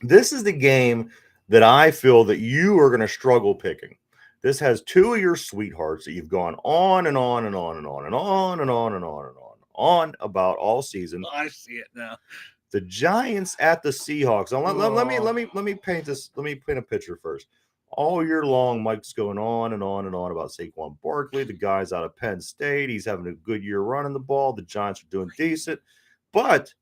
This is the game that I feel that you are going to struggle picking. This has 2 of your sweethearts that you've gone on and on and on and on and on and on and on and on about all season. I see it now. The Giants at the Seahawks. Now, let me paint this. Let me paint a picture first. All year long, Mike's going on and on and on about Saquon Barkley. The guy's out of Penn State. He's having a good year running the ball. The Giants are doing decent. But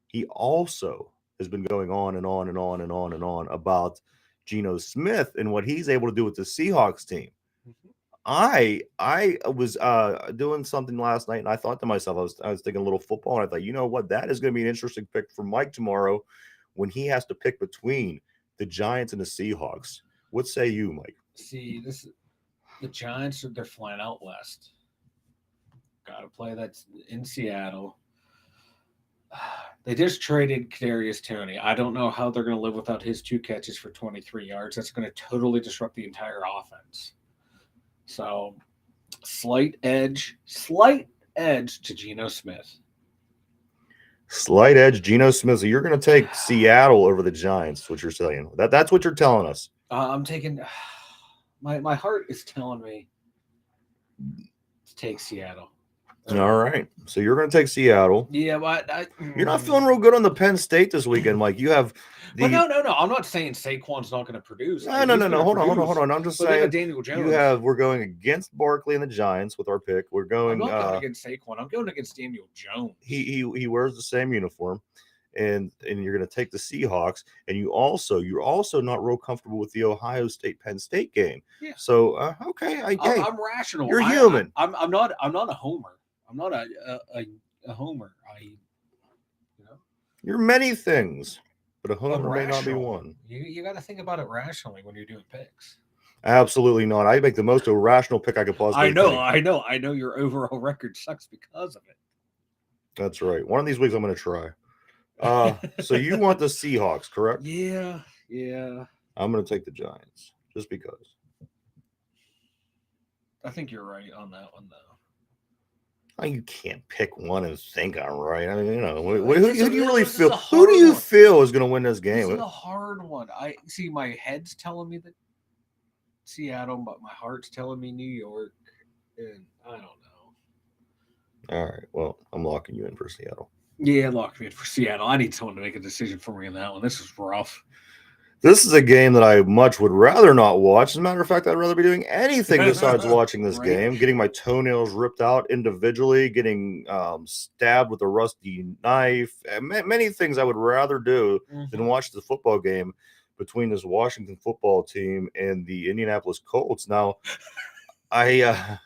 he also has been going on and on and on and on and on about Geno Smith and what he's able to do with the Seahawks team. I was doing something last night, and I thought to myself, I was thinking a little football, and I thought, you know what, that is going to be an interesting pick for Mike tomorrow when he has to pick between the Giants and the Seahawks. What say you, Mike? See, the Giants, they're flying out west. Got to play that in Seattle. They just traded Kadarius Toney. I don't know how they're going to live without his 2 catches for 23 yards. That's going to totally disrupt the entire offense. So, slight edge to Geno Smith. Slight edge, Geno Smith. So you're going to take Seattle over the Giants, what you're saying. That's what you're telling us. I'm taking my heart is telling me to take Seattle. All right. So you're going to take Seattle. Yeah, but you're not feeling real good on the Penn State this weekend, Mike. You have no. I'm not saying Saquon's not going to produce. No. Hold on. I'm just saying Daniel Jones. We're going against Barkley and the Giants with our pick. We're going. I'm not going against Saquon. I'm going against Daniel Jones. He wears the same uniform, and you're going to take the Seahawks, and you're also not real comfortable with the Ohio State Penn State game. Yeah. So okay, hey, I'm rational. you're human. I'm not a homer. I'm not a homer. You're many things, but a homer may not be rational. one. You got to think about it rationally when you're doing picks. Absolutely not. I make the most irrational pick I could possibly make. I know your overall record sucks because of it. That's right. One of these weeks I'm going to try. So you want the Seahawks, correct? Yeah. I'm going to take the Giants just because. I think you're right on that one, though. Oh, you can't pick one and think I'm right. I mean, Who do you really feel? Who do you feel is going to win this game? This is a hard one. I see. My head's telling me that Seattle, but my heart's telling me New York, and I don't know. All right. Well, I'm locking you in for Seattle. Yeah, lock me in for Seattle. I need someone to make a decision for me in that one. This is rough. This is a game that I much would rather not watch. As a matter of fact, I'd rather be doing anything besides watching this game. Getting my toenails ripped out individually, getting stabbed with a rusty knife. Many things I would rather do than watch the football game between this Washington football team and the Indianapolis Colts. Now, the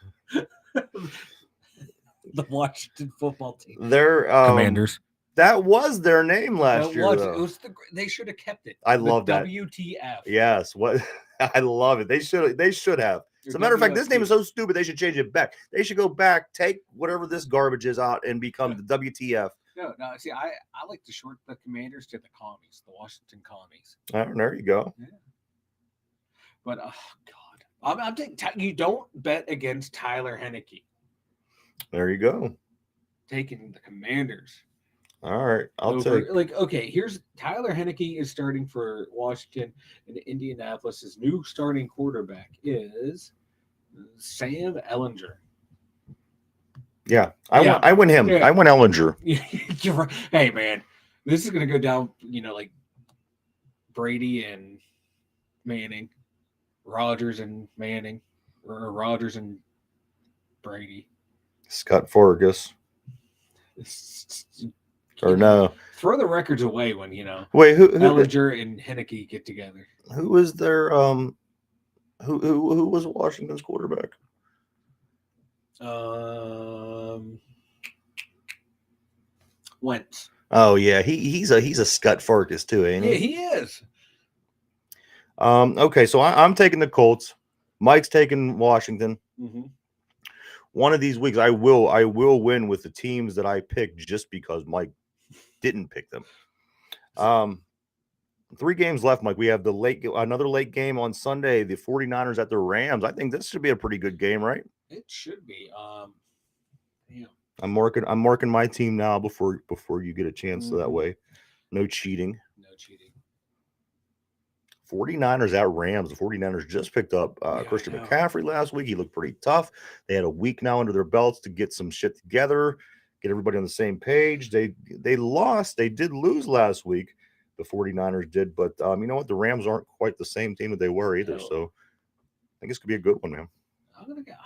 Washington football team. They're Commanders. That was their name last year. They should have kept it. I love that. WTF. Yes. What I love it. They should have. As a matter of fact, this name is so stupid they should change it back. They should go back, take whatever this garbage is out, and become the WTF. No. See, I like to short the Commanders to the Commies, the Washington Commies. There you go. Yeah. But God, I'm taking. You don't bet against Tyler Heineke. There you go. Taking the Commanders. All right, I'll take. Here's Tyler Heineke is starting for Washington, and Indianapolis' new starting quarterback is Sam Ehlinger. Yeah, I win him. Yeah. I win Ehlinger. You're right. Hey, man, this is going to go down, like Brady and Manning, Rodgers and Manning, or Rodgers and Brady. Scott Fargus. Or no. Throw the records away when, Wait, who Ehlinger and Heineke get together. Who was their who was Washington's quarterback? Wentz. Oh yeah, he's a Scott Fargus too, ain't he? Yeah, he is. Okay, so I'm taking the Colts. Mike's taking Washington. Mm-hmm. One of these weeks, I will win with the teams that I picked just because Mike didn't pick them. 3 games left, Mike. We have another late game on Sunday. The 49ers at the Rams. I think this should be a pretty good game, right? It should be. Yeah. I'm marking my team now before you get a chance, so that way, no cheating. No cheating. 49ers at Rams. The 49ers just picked up Christian McCaffrey last week. He looked pretty tough. They had a week now under their belts to get some shit together, get everybody on the same page. They lost. They did lose last week. The 49ers did, but you know what? The Rams aren't quite the same team that they were either. No. So I think this could be a good one, man. I'm going to go.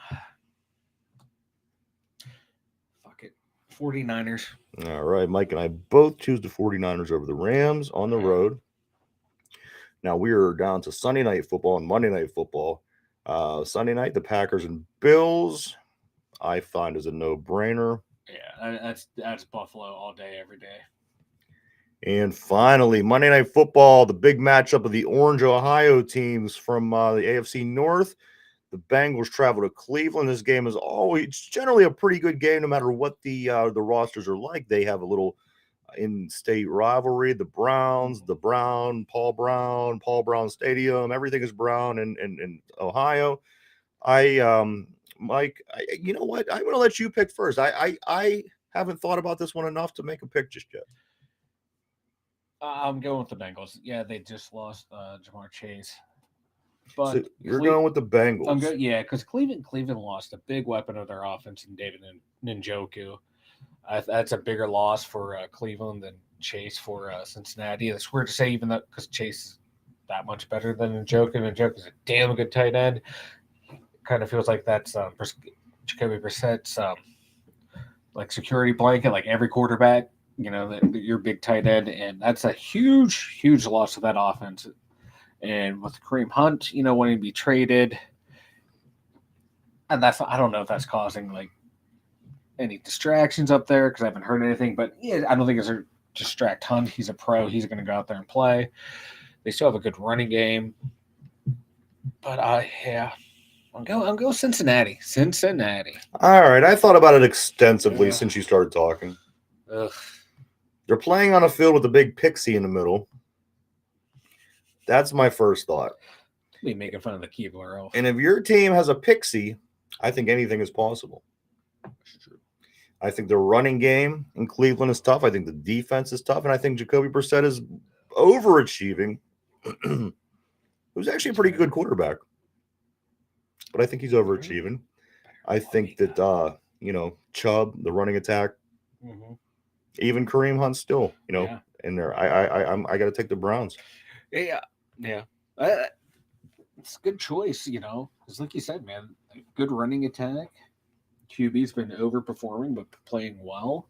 Fuck it. 49ers. All right. Mike and I both choose the 49ers over the Rams on the road. Now we are down to Sunday night football and Monday night football. Sunday night, the Packers and Bills, I find is a no-brainer. Yeah, that's Buffalo all day, every day. And finally, Monday Night Football, the big matchup of the Orange, Ohio teams from the AFC North. The Bengals travel to Cleveland. This game is always generally a pretty good game, no matter what the rosters are like. They have a little in-state rivalry. The Browns, Paul Brown Stadium, everything is Brown in Ohio. Mike, you know what? I'm going to let you pick first. I haven't thought about this one enough to make a pick just yet. I'm going with the Bengals. Yeah, they just lost Jamar Chase. But so you're going with the Bengals. I'm good. Yeah, because Cleveland lost a big weapon of their offense in David Njoku. That's a bigger loss for Cleveland than Chase for Cincinnati. It's weird to say, even though because Chase is that much better than Njoku. Njoku is a damn good tight end. Kind of feels like that's Jacoby Brissett's like security blanket, like every quarterback your big tight end, and that's a huge, huge loss of that offense. And with Kareem Hunt, wanting to be traded, and I don't know if that's causing like any distractions up there because I haven't heard anything. But yeah, I don't think it's a distract Hunt. He's a pro. He's going to go out there and play. They still have a good running game, but yeah. I'm go Cincinnati. Cincinnati. All right. I thought about it extensively since you started talking. Ugh. They're playing on a field with a big pixie in the middle. That's my first thought. Be making fun of the Keebler elf. And if your team has a pixie, I think anything is possible. That's true. I think the running game in Cleveland is tough. I think the defense is tough. And I think Jacoby Brissett is overachieving. Who's actually a pretty good quarterback. But I think he's overachieving. I think that Chubb, the running attack, even Kareem Hunt still, in there. I got to take the Browns. Yeah. It's a good choice, because like you said, man, good running attack. QB's been overperforming but playing well.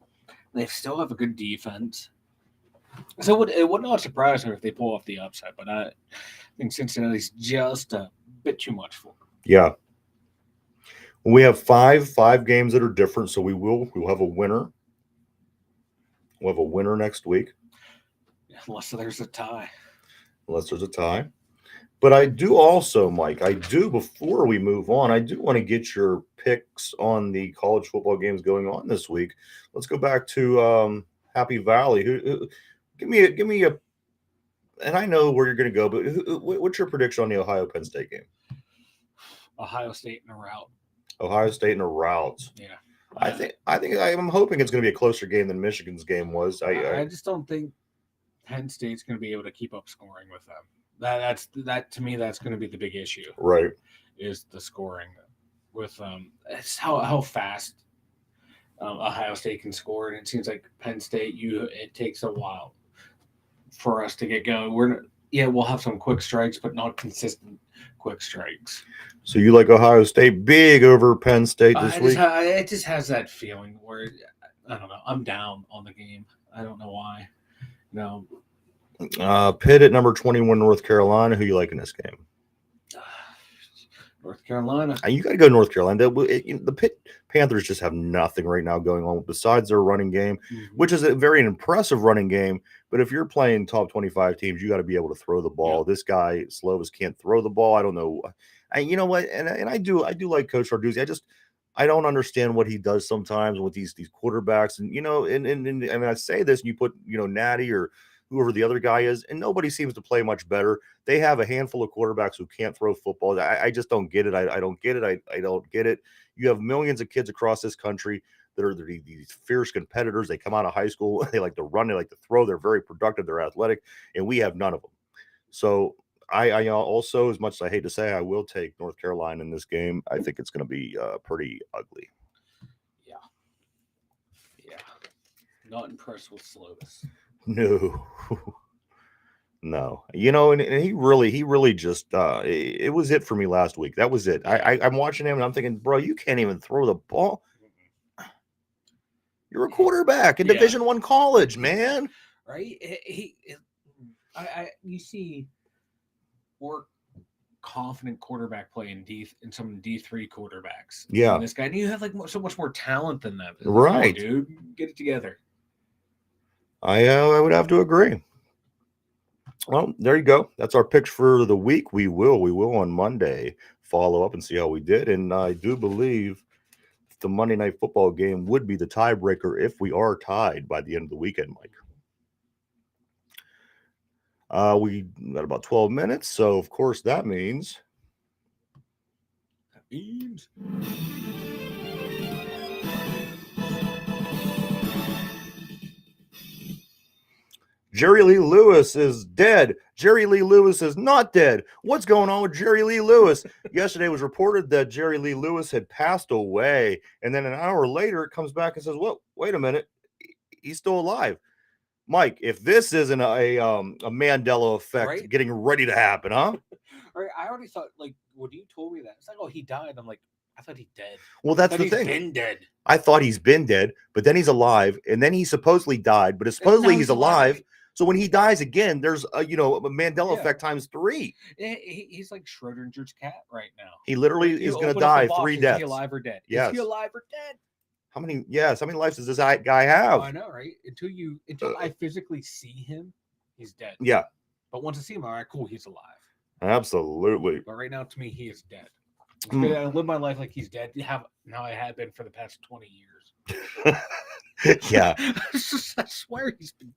They still have a good defense. So it would not surprise me if they pull off the upside, but I think Cincinnati's just a bit too much for them. Yeah. We have five games that are different, so we'll have a winner. We'll have a winner next week. Unless there's a tie. But I do also, Mike, before we move on, I do want to get your picks on the college football games going on this week. Let's go back to Happy Valley. Give me a, and I know where you're going to go, but what's your prediction on the Ohio Penn State game? Ohio State in a rout. Ohio State in a rout. Yeah. I'm hoping it's going to be a closer game than Michigan's game was. I just don't think Penn State's going to be able to keep up scoring with them. That to me, that's going to be the big issue. Right. Is the scoring with it's how fast Ohio State can score, and it seems like Penn State it takes a while for us to get going. We'll have some quick strikes, but not consistent quick strikes. So you like Ohio State big over Penn State this week? It just has that feeling where I don't know. I'm down on the game. I don't know why. No. Pitt at number 21, North Carolina. Who you like in this game? North Carolina. You got to go North Carolina. The Pitt Panthers just have nothing right now going on besides their running game, which is a very impressive running game. But if you're playing top 25 teams, you got to be able to throw the ball. Yeah. This guy Slovis can't throw the ball. I don't know. You know what? And I do like Coach Arduzzi. I don't understand what he does sometimes with these quarterbacks. And I say this, and you put Natty or whoever the other guy is, and nobody seems to play much better. They have a handful of quarterbacks who can't throw football. I just don't get it. I don't get it. I don't get it. You have millions of kids across this country that are these fierce competitors. They come out of high school. They like to run. They like to throw. They're very productive. They're athletic, and we have none of them. So I also, as much as I hate to say, I will take North Carolina in this game. I think it's going to be pretty ugly. Yeah. Not impressed with Slovis. No. And he really just it was it for me last week. That was it. I'm watching him and I'm thinking, bro, you can't even throw the ball. You're a quarterback in Division I college, man. Right? You see more confident quarterback play in some D3 quarterbacks. Yeah. This guy, and you have like so much more talent than them. Right, dude. Get it together. I would have to agree. Well, there you go. That's our picks for the week. We will on Monday follow up and see how we did. And I do believe the Monday Night Football game would be the tiebreaker if we are tied by the end of the weekend, Mike. We got about 12 minutes, so of course that means. Jerry Lee Lewis is dead. Jerry Lee Lewis is not dead. What's going on with Jerry Lee Lewis? Yesterday it was reported that Jerry Lee Lewis had passed away. And then an hour later, it comes back and says, well, wait a minute. He's still alive. Mike, if this isn't a Mandela effect getting ready to happen, huh? Right. I already thought, like, when you told me that, it's like, oh, he died. I'm like, I thought he's dead. Well, that's the he's thing. Been dead. I thought he's been dead, but then he's alive, and then he supposedly died, but supposedly he's alive. So when he dies again, there's a Mandela effect times 3. He's like Schrodinger's cat right now. He literally is going to die 3 deaths. Is he alive or dead? Yes. Is he alive or dead? How many lives does this guy have? I know, right? Until I physically see him, he's dead. Yeah. But once I see him, all right, cool, he's alive. Absolutely. But right now, to me, he is dead. I'm gonna live my life like he's dead. I have been for the past 20 years. Yeah. I swear he's been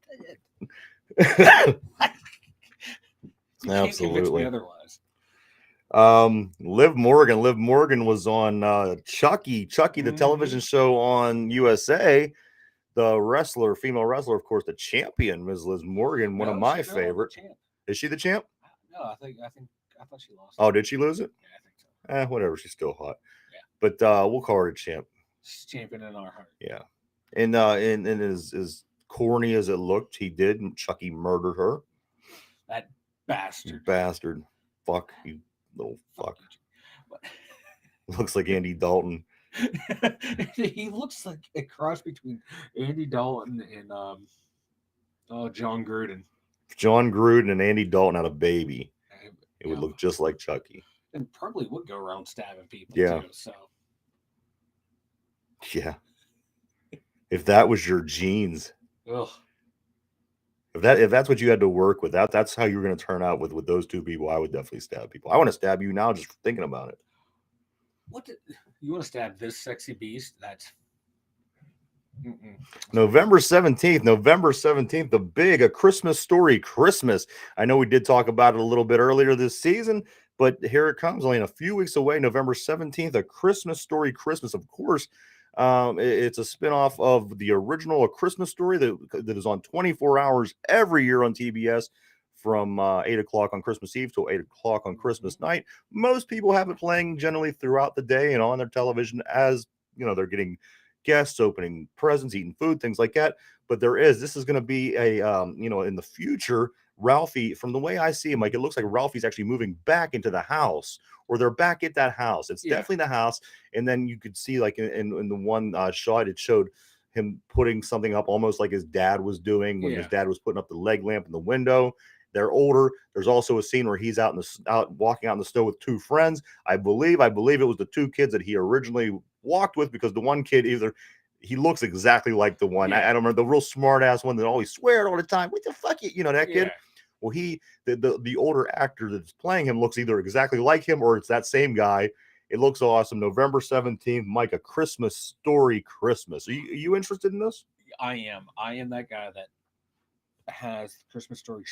dead. Absolutely. Me otherwise. Liv Morgan was on Chucky, the television show on USA. The female wrestler, of course, the champion, Ms. Liv Morgan, one of my favorite. Is she the champ? No, I thought she lost. Oh, did she lose it? Yeah, I think so. Whatever, she's still hot. Yeah. But we'll call her a champ. She's champion in our heart. Yeah. And as corny as it looked, Chucky murdered her. That bastard. Fuck, you little fuck. Looks like Andy Dalton. He looks like a cross between Andy Dalton and John Gruden. If John Gruden and Andy Dalton had a baby, it would look just like Chucky. And probably would go around stabbing people too. So yeah. If that was your genes. Ugh. If that's what you had to work with, that's how you were going to turn out with those two people, I would definitely stab people. I want to stab you now just thinking about it. You want to stab this sexy beast? That's November 17th, the big A Christmas Story Christmas. I know we did talk about it a little bit earlier this season, but here it comes, only in a few weeks away. November 17th, A Christmas Story Christmas. Of course, it's a spinoff of the original A Christmas Story that is on 24 hours every year on TBS from 8 o'clock on Christmas Eve till 8 o'clock on Christmas night. Most people have it playing generally throughout the day and on their television as, they're getting guests, opening presents, eating food, things like that. But this is going to be a, in the future, Ralphie, from the way I see him, like it looks like Ralphie's actually moving back into the house, or they're back at that house. It's definitely the house. And then you could see, like in the one shot, it showed him putting something up almost like his dad was doing when his dad was putting up the leg lamp in the window. They're older. There's also a scene where he's walking out in the snow with two friends. I believe it was the two kids that he originally walked with, because the one kid he looks exactly like the one. I don't remember, the real smart ass one that always sweared all the time. What the fuck, that kid? Well, the older actor that's playing him looks either exactly like him or it's that same guy. It looks awesome. November 17th, Mike, A Christmas Story Christmas. Are you interested in this? I am that guy that has Christmas Story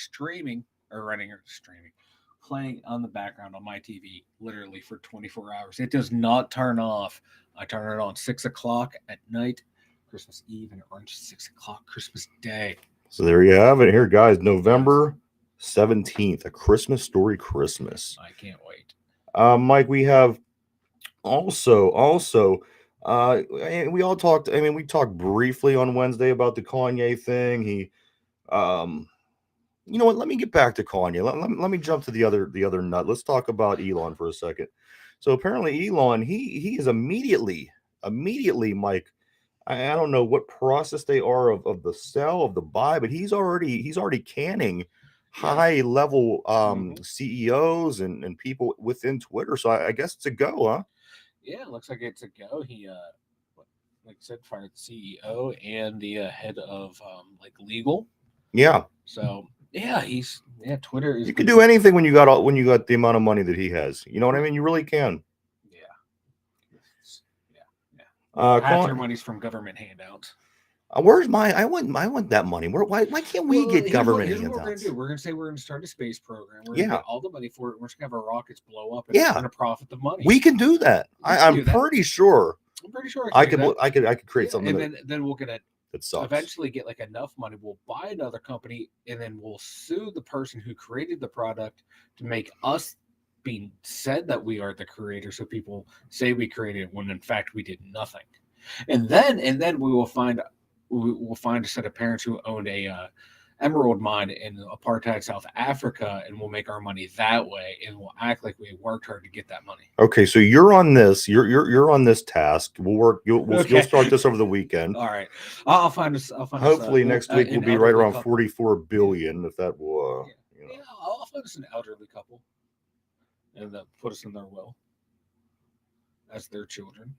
playing on the background on my TV literally for 24 hours. It does not turn off. I turn it on 6 o'clock at night, Christmas Eve, and it runs 6 o'clock Christmas Day. So there you have it here, guys. November 17th, A Christmas Story Christmas. I can't wait. Mike, we have also we all talked, we talked briefly on Wednesday about the Kanye thing. He you know what, let me get back to Kanye. Let me jump to the other nut. Let's talk about Elon for a second. So apparently Elon, he is immediately, Mike, I don't know what process they are of the sell of the buy, but he's already canning high level CEOs and people within Twitter. So I guess it's a go, huh? Yeah, it looks like it's a go. He like I said, fired the CEO and the head of legal. Yeah. So Twitter is. You can do anything when you got the amount of money that he has. You know what I mean? You really can. Half your money's from government handouts. Where's my? I want that money. Why can't we get government handouts? What we're going to do. We're going to say we're going to start a space program. We're going to get all the money for it. We're just going to have our rockets blow up and we're going to profit the money. We can do that. I'm pretty sure. I'm pretty sure I could create something. And then we're going to sucks. Eventually get enough money. We'll buy another company and then we'll sue the person who created the product to make us being said that we are the creator, so people say we created it when in fact we did nothing. And then we will find a set of parents who owned a emerald mine in apartheid South Africa, and we'll make our money that way, and we'll act like we worked hard to get that money. Okay, so you're on this. You're on this task. We'll work. You'll Okay. start this over the weekend. All right, I'll find us. Hopefully next week an we'll be right elderly around couple. 44 billion. If that will, Yeah, I'll find us an elderly couple, and put us in their will as their children.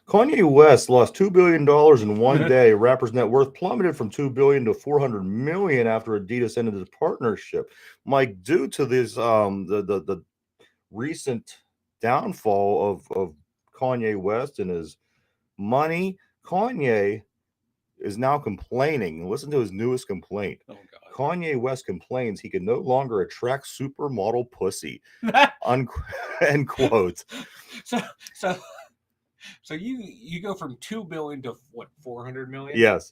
Kanye West lost $2 billion in one day. Rapper's net worth plummeted from $2 billion to $400 million after Adidas ended his partnership. Mike, due to this, the recent downfall of Kanye West and his money, Kanye is now complaining. Listen to his newest complaint. Oh God. Kanye West complains he can no longer attract supermodel pussy. End quote. So you go from 2 billion to what, 400 million? Yes.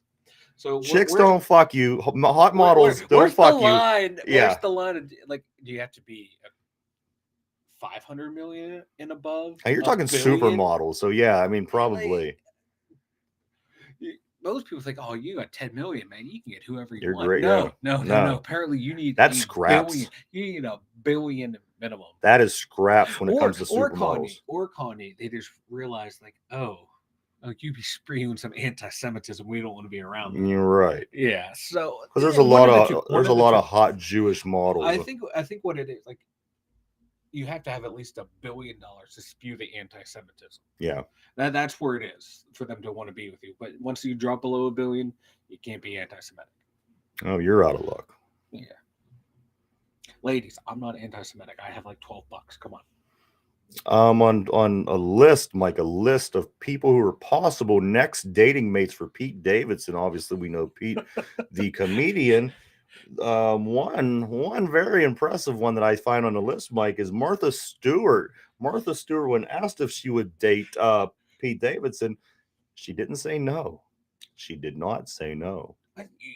So chicks don't fuck you. Hot models don't fuck you. Yeah. Where's the line? Do you have to be 500 million and above? And you're talking supermodels, so yeah, I mean probably. Most people think, oh, you got 10 million, man. You can get whoever you want. Great. No. Apparently, you need that's scraps. You need a billion minimum. That is scraps when it comes to supermodels. Or Kanye, they just realized, like, you be spewing some anti-Semitism. We don't want to be around them. You're right. Yeah. So because there's a lot of hot Jewish models. I think what it is, like, you have to have at least $1 billion to spew the anti-Semitism. Yeah. That's where it is for them to want to be with you. But once you drop below $1 billion, you can't be anti-Semitic. Oh, you're out of luck. Yeah. Ladies, I'm not anti-Semitic. I have like $12. Come on. On a list, Mike, a list of people who are possible next dating mates for Pete Davidson. Obviously, we know Pete, the comedian. One very impressive one that I find on the list, Mike, is Martha Stewart. Martha Stewart, when asked if she would date Pete Davidson, she didn't say no. She did not say no.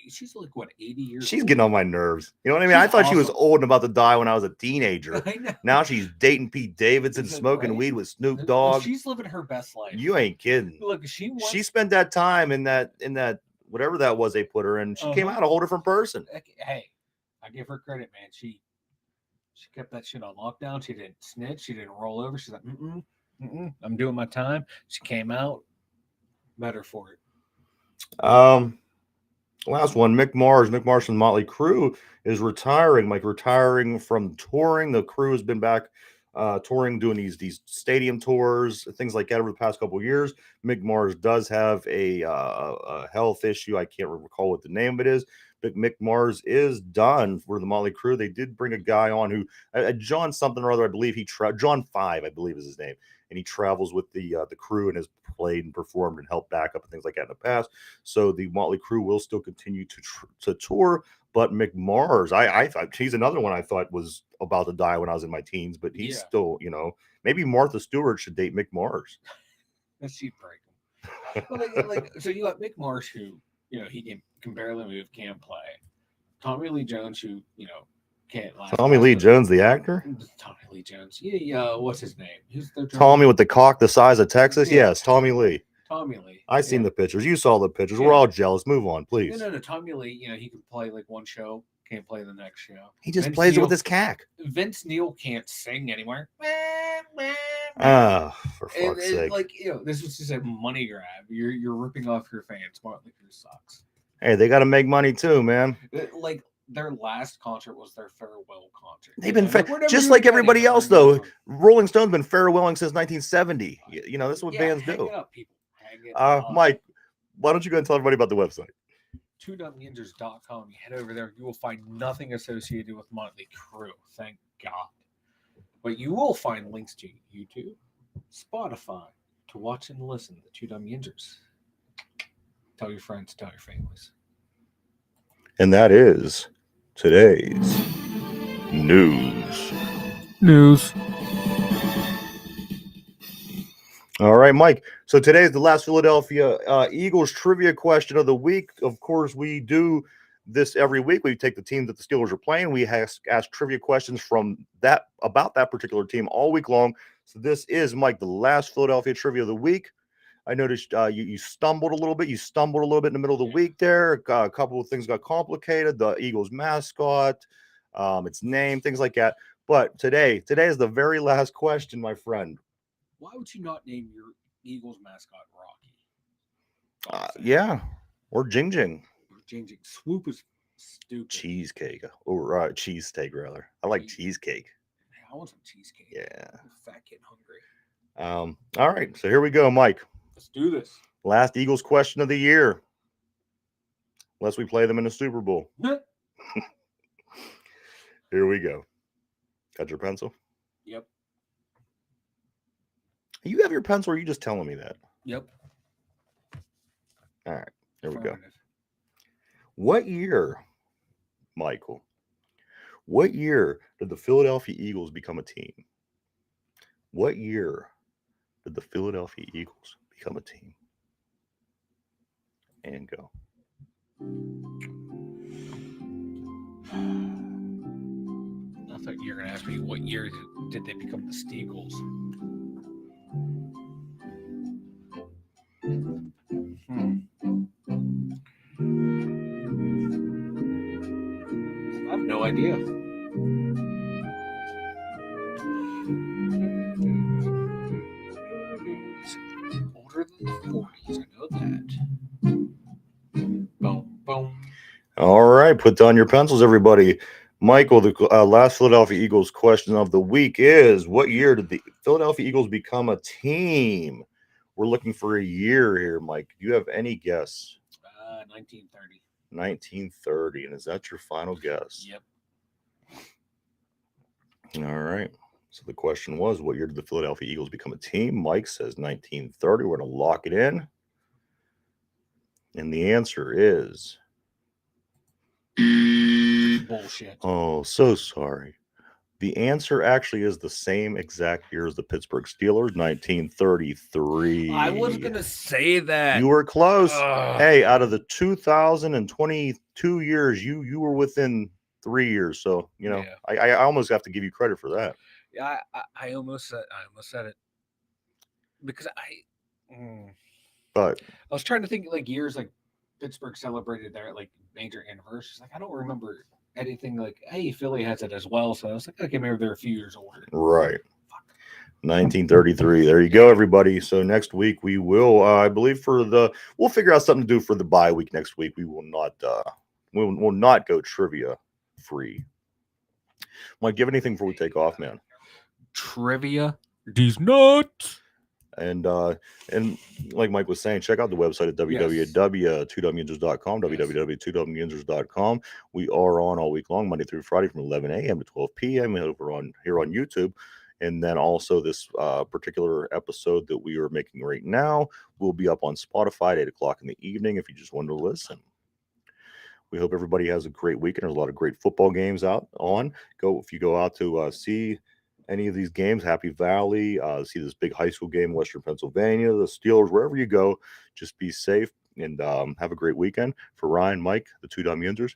She's like, what, 80 years She's old? getting on my nerves. You know what I mean? I thought she was old and about to die when I was a teenager. I know. Now she's dating Pete Davidson, smoking weed with Snoop Dogg. She's living her best life. You ain't kidding. Look, she spent that time in that whatever that was they put her in. She came out a whole different person. Hey, I give her credit, man. She kept that shit on lockdown. She didn't snitch. She didn't roll over. She's like, I'm doing my time. She came out better for it. Last one, Mick Mars. Mick Mars from Motley Crue is retiring. Like retiring from touring. The crew has been back touring, doing these stadium tours, things like that over the past couple of years. Mick Mars does have a health issue. I can't recall what the name of it is, but Mick Mars is done for the Motley Crue. They did bring a guy on who, John something or other, I believe John 5, I believe is his name, and he travels with the crew and has played and performed and helped back up and things like that in the past. So the Motley Crue will still continue to tour. But Mick Mars, I thought he's another one I thought was about to die when I was in my teens, but he's still, maybe Martha Stewart should date Mick Mars. She'd break him. Well, so you got Mick Mars, who, he can barely move, can't play. Tommy Lee Jones, who, can't last. Tommy Lee Jones, the actor? Tommy Lee Jones. Yeah, what's his name? Who's the Tommy with the cock the size of Texas? Yeah. Yes, Tommy Lee. Tommy Lee. I seen the pictures. You saw the pictures. We're all jealous. Move on, please. No. Tommy Lee, he can play like one show, can't play the next show. He just plays it with his cack. Vince Neil can't sing anywhere. For fuck's sake. This was just a money grab. You're ripping off your fans. Motley Crue sucks. Hey, they got to make money too, man. Their last concert was their farewell concert. They've been just like everybody else, though. Rolling Stone's been farewelling since 1970. This is what bands do. Mike, why don't you go and tell everybody about the website? Dum Yinzers.com. You head over there, you will find nothing associated with Motley Crue. Thank God. But you will find links to YouTube, Spotify, to watch and listen to Dum Yinzers. Tell your friends, tell your families. And that is today's news. All right, Mike. So today is the last Philadelphia Eagles trivia question of the week. Of course, we do this every week. We take the team that the Steelers are playing. We ask trivia questions about that particular team all week long. So this is, Mike, the last Philadelphia trivia of the week. I noticed you stumbled a little bit. You stumbled a little bit in the middle of the week there. A couple of things got complicated. The Eagles mascot, its name, things like that. But today is the very last question, my friend. Why would you not name your Eagles mascot Rocky? Yeah, or Jing Jing. Or Jing Jing. Swoop is stupid. Cheesecake, or cheesesteak rather. I like cheesecake. I want some cheesecake. Yeah. I'm fat kid hungry. All right, so here we go, Mike. Let's do this. Last Eagles question of the year. Unless we play them in the Super Bowl. Here we go. Got your pencil? Yep. You have your pencil, or are you just telling me that? Yep. All right, here we go. What year, Michael? What year did the Philadelphia Eagles become a team? What year did the Philadelphia Eagles become a team? And go. I thought you were going to ask me what year did they become the Steagles. I have no idea. Older than the 40s, I know that. Boom, boom. All right, put down your pencils, everybody. Michael, the last Philadelphia Eagles question of the week is, what year did the Philadelphia Eagles become a team? We're looking for a year here, Mike. Do you have any guess? 1930. 1930. And is that your final guess? Yep. All right. So the question was, what year did the Philadelphia Eagles become a team? Mike says 1930. We're going to lock it in. And the answer is... bullshit. Oh, so sorry. The answer actually is the same exact year as the Pittsburgh Steelers, 1933. I was going to say that. You were close. Hey, out of the 2022 years, you were within 3 years. So, you know, yeah. I almost have to give you credit for that. Yeah, I almost said it. Because But I was trying to think like years like Pittsburgh celebrated their like major anniversaries. Like I don't remember anything like, hey, Philly has it as well. So I was like, okay, maybe they're a few years older. Right. 1933. There you go, everybody. So next week we will, I believe, we'll figure out something to do for the bye week next week. We will not, we'll not go trivia free. Mike, give anything before we take off, man? Trivia? These nuts. And like Mike was saying, check out the website at www.2dumyinzers.com, www.2dumyinzers.com. We are on all week long, Monday through Friday from 11 a.m. to 12 p.m. over here on YouTube. And then also this particular episode that we are making right now will be up on Spotify at 8 o'clock in the evening if you just wanted to listen. We hope everybody has a great weekend. There's a lot of great football games if you go out to see any of these games, Happy Valley, see this big high school game in Western Pennsylvania, the Steelers, wherever you go, just be safe and have a great weekend. For Ryan, Mike, the 2 Dum Yinzers,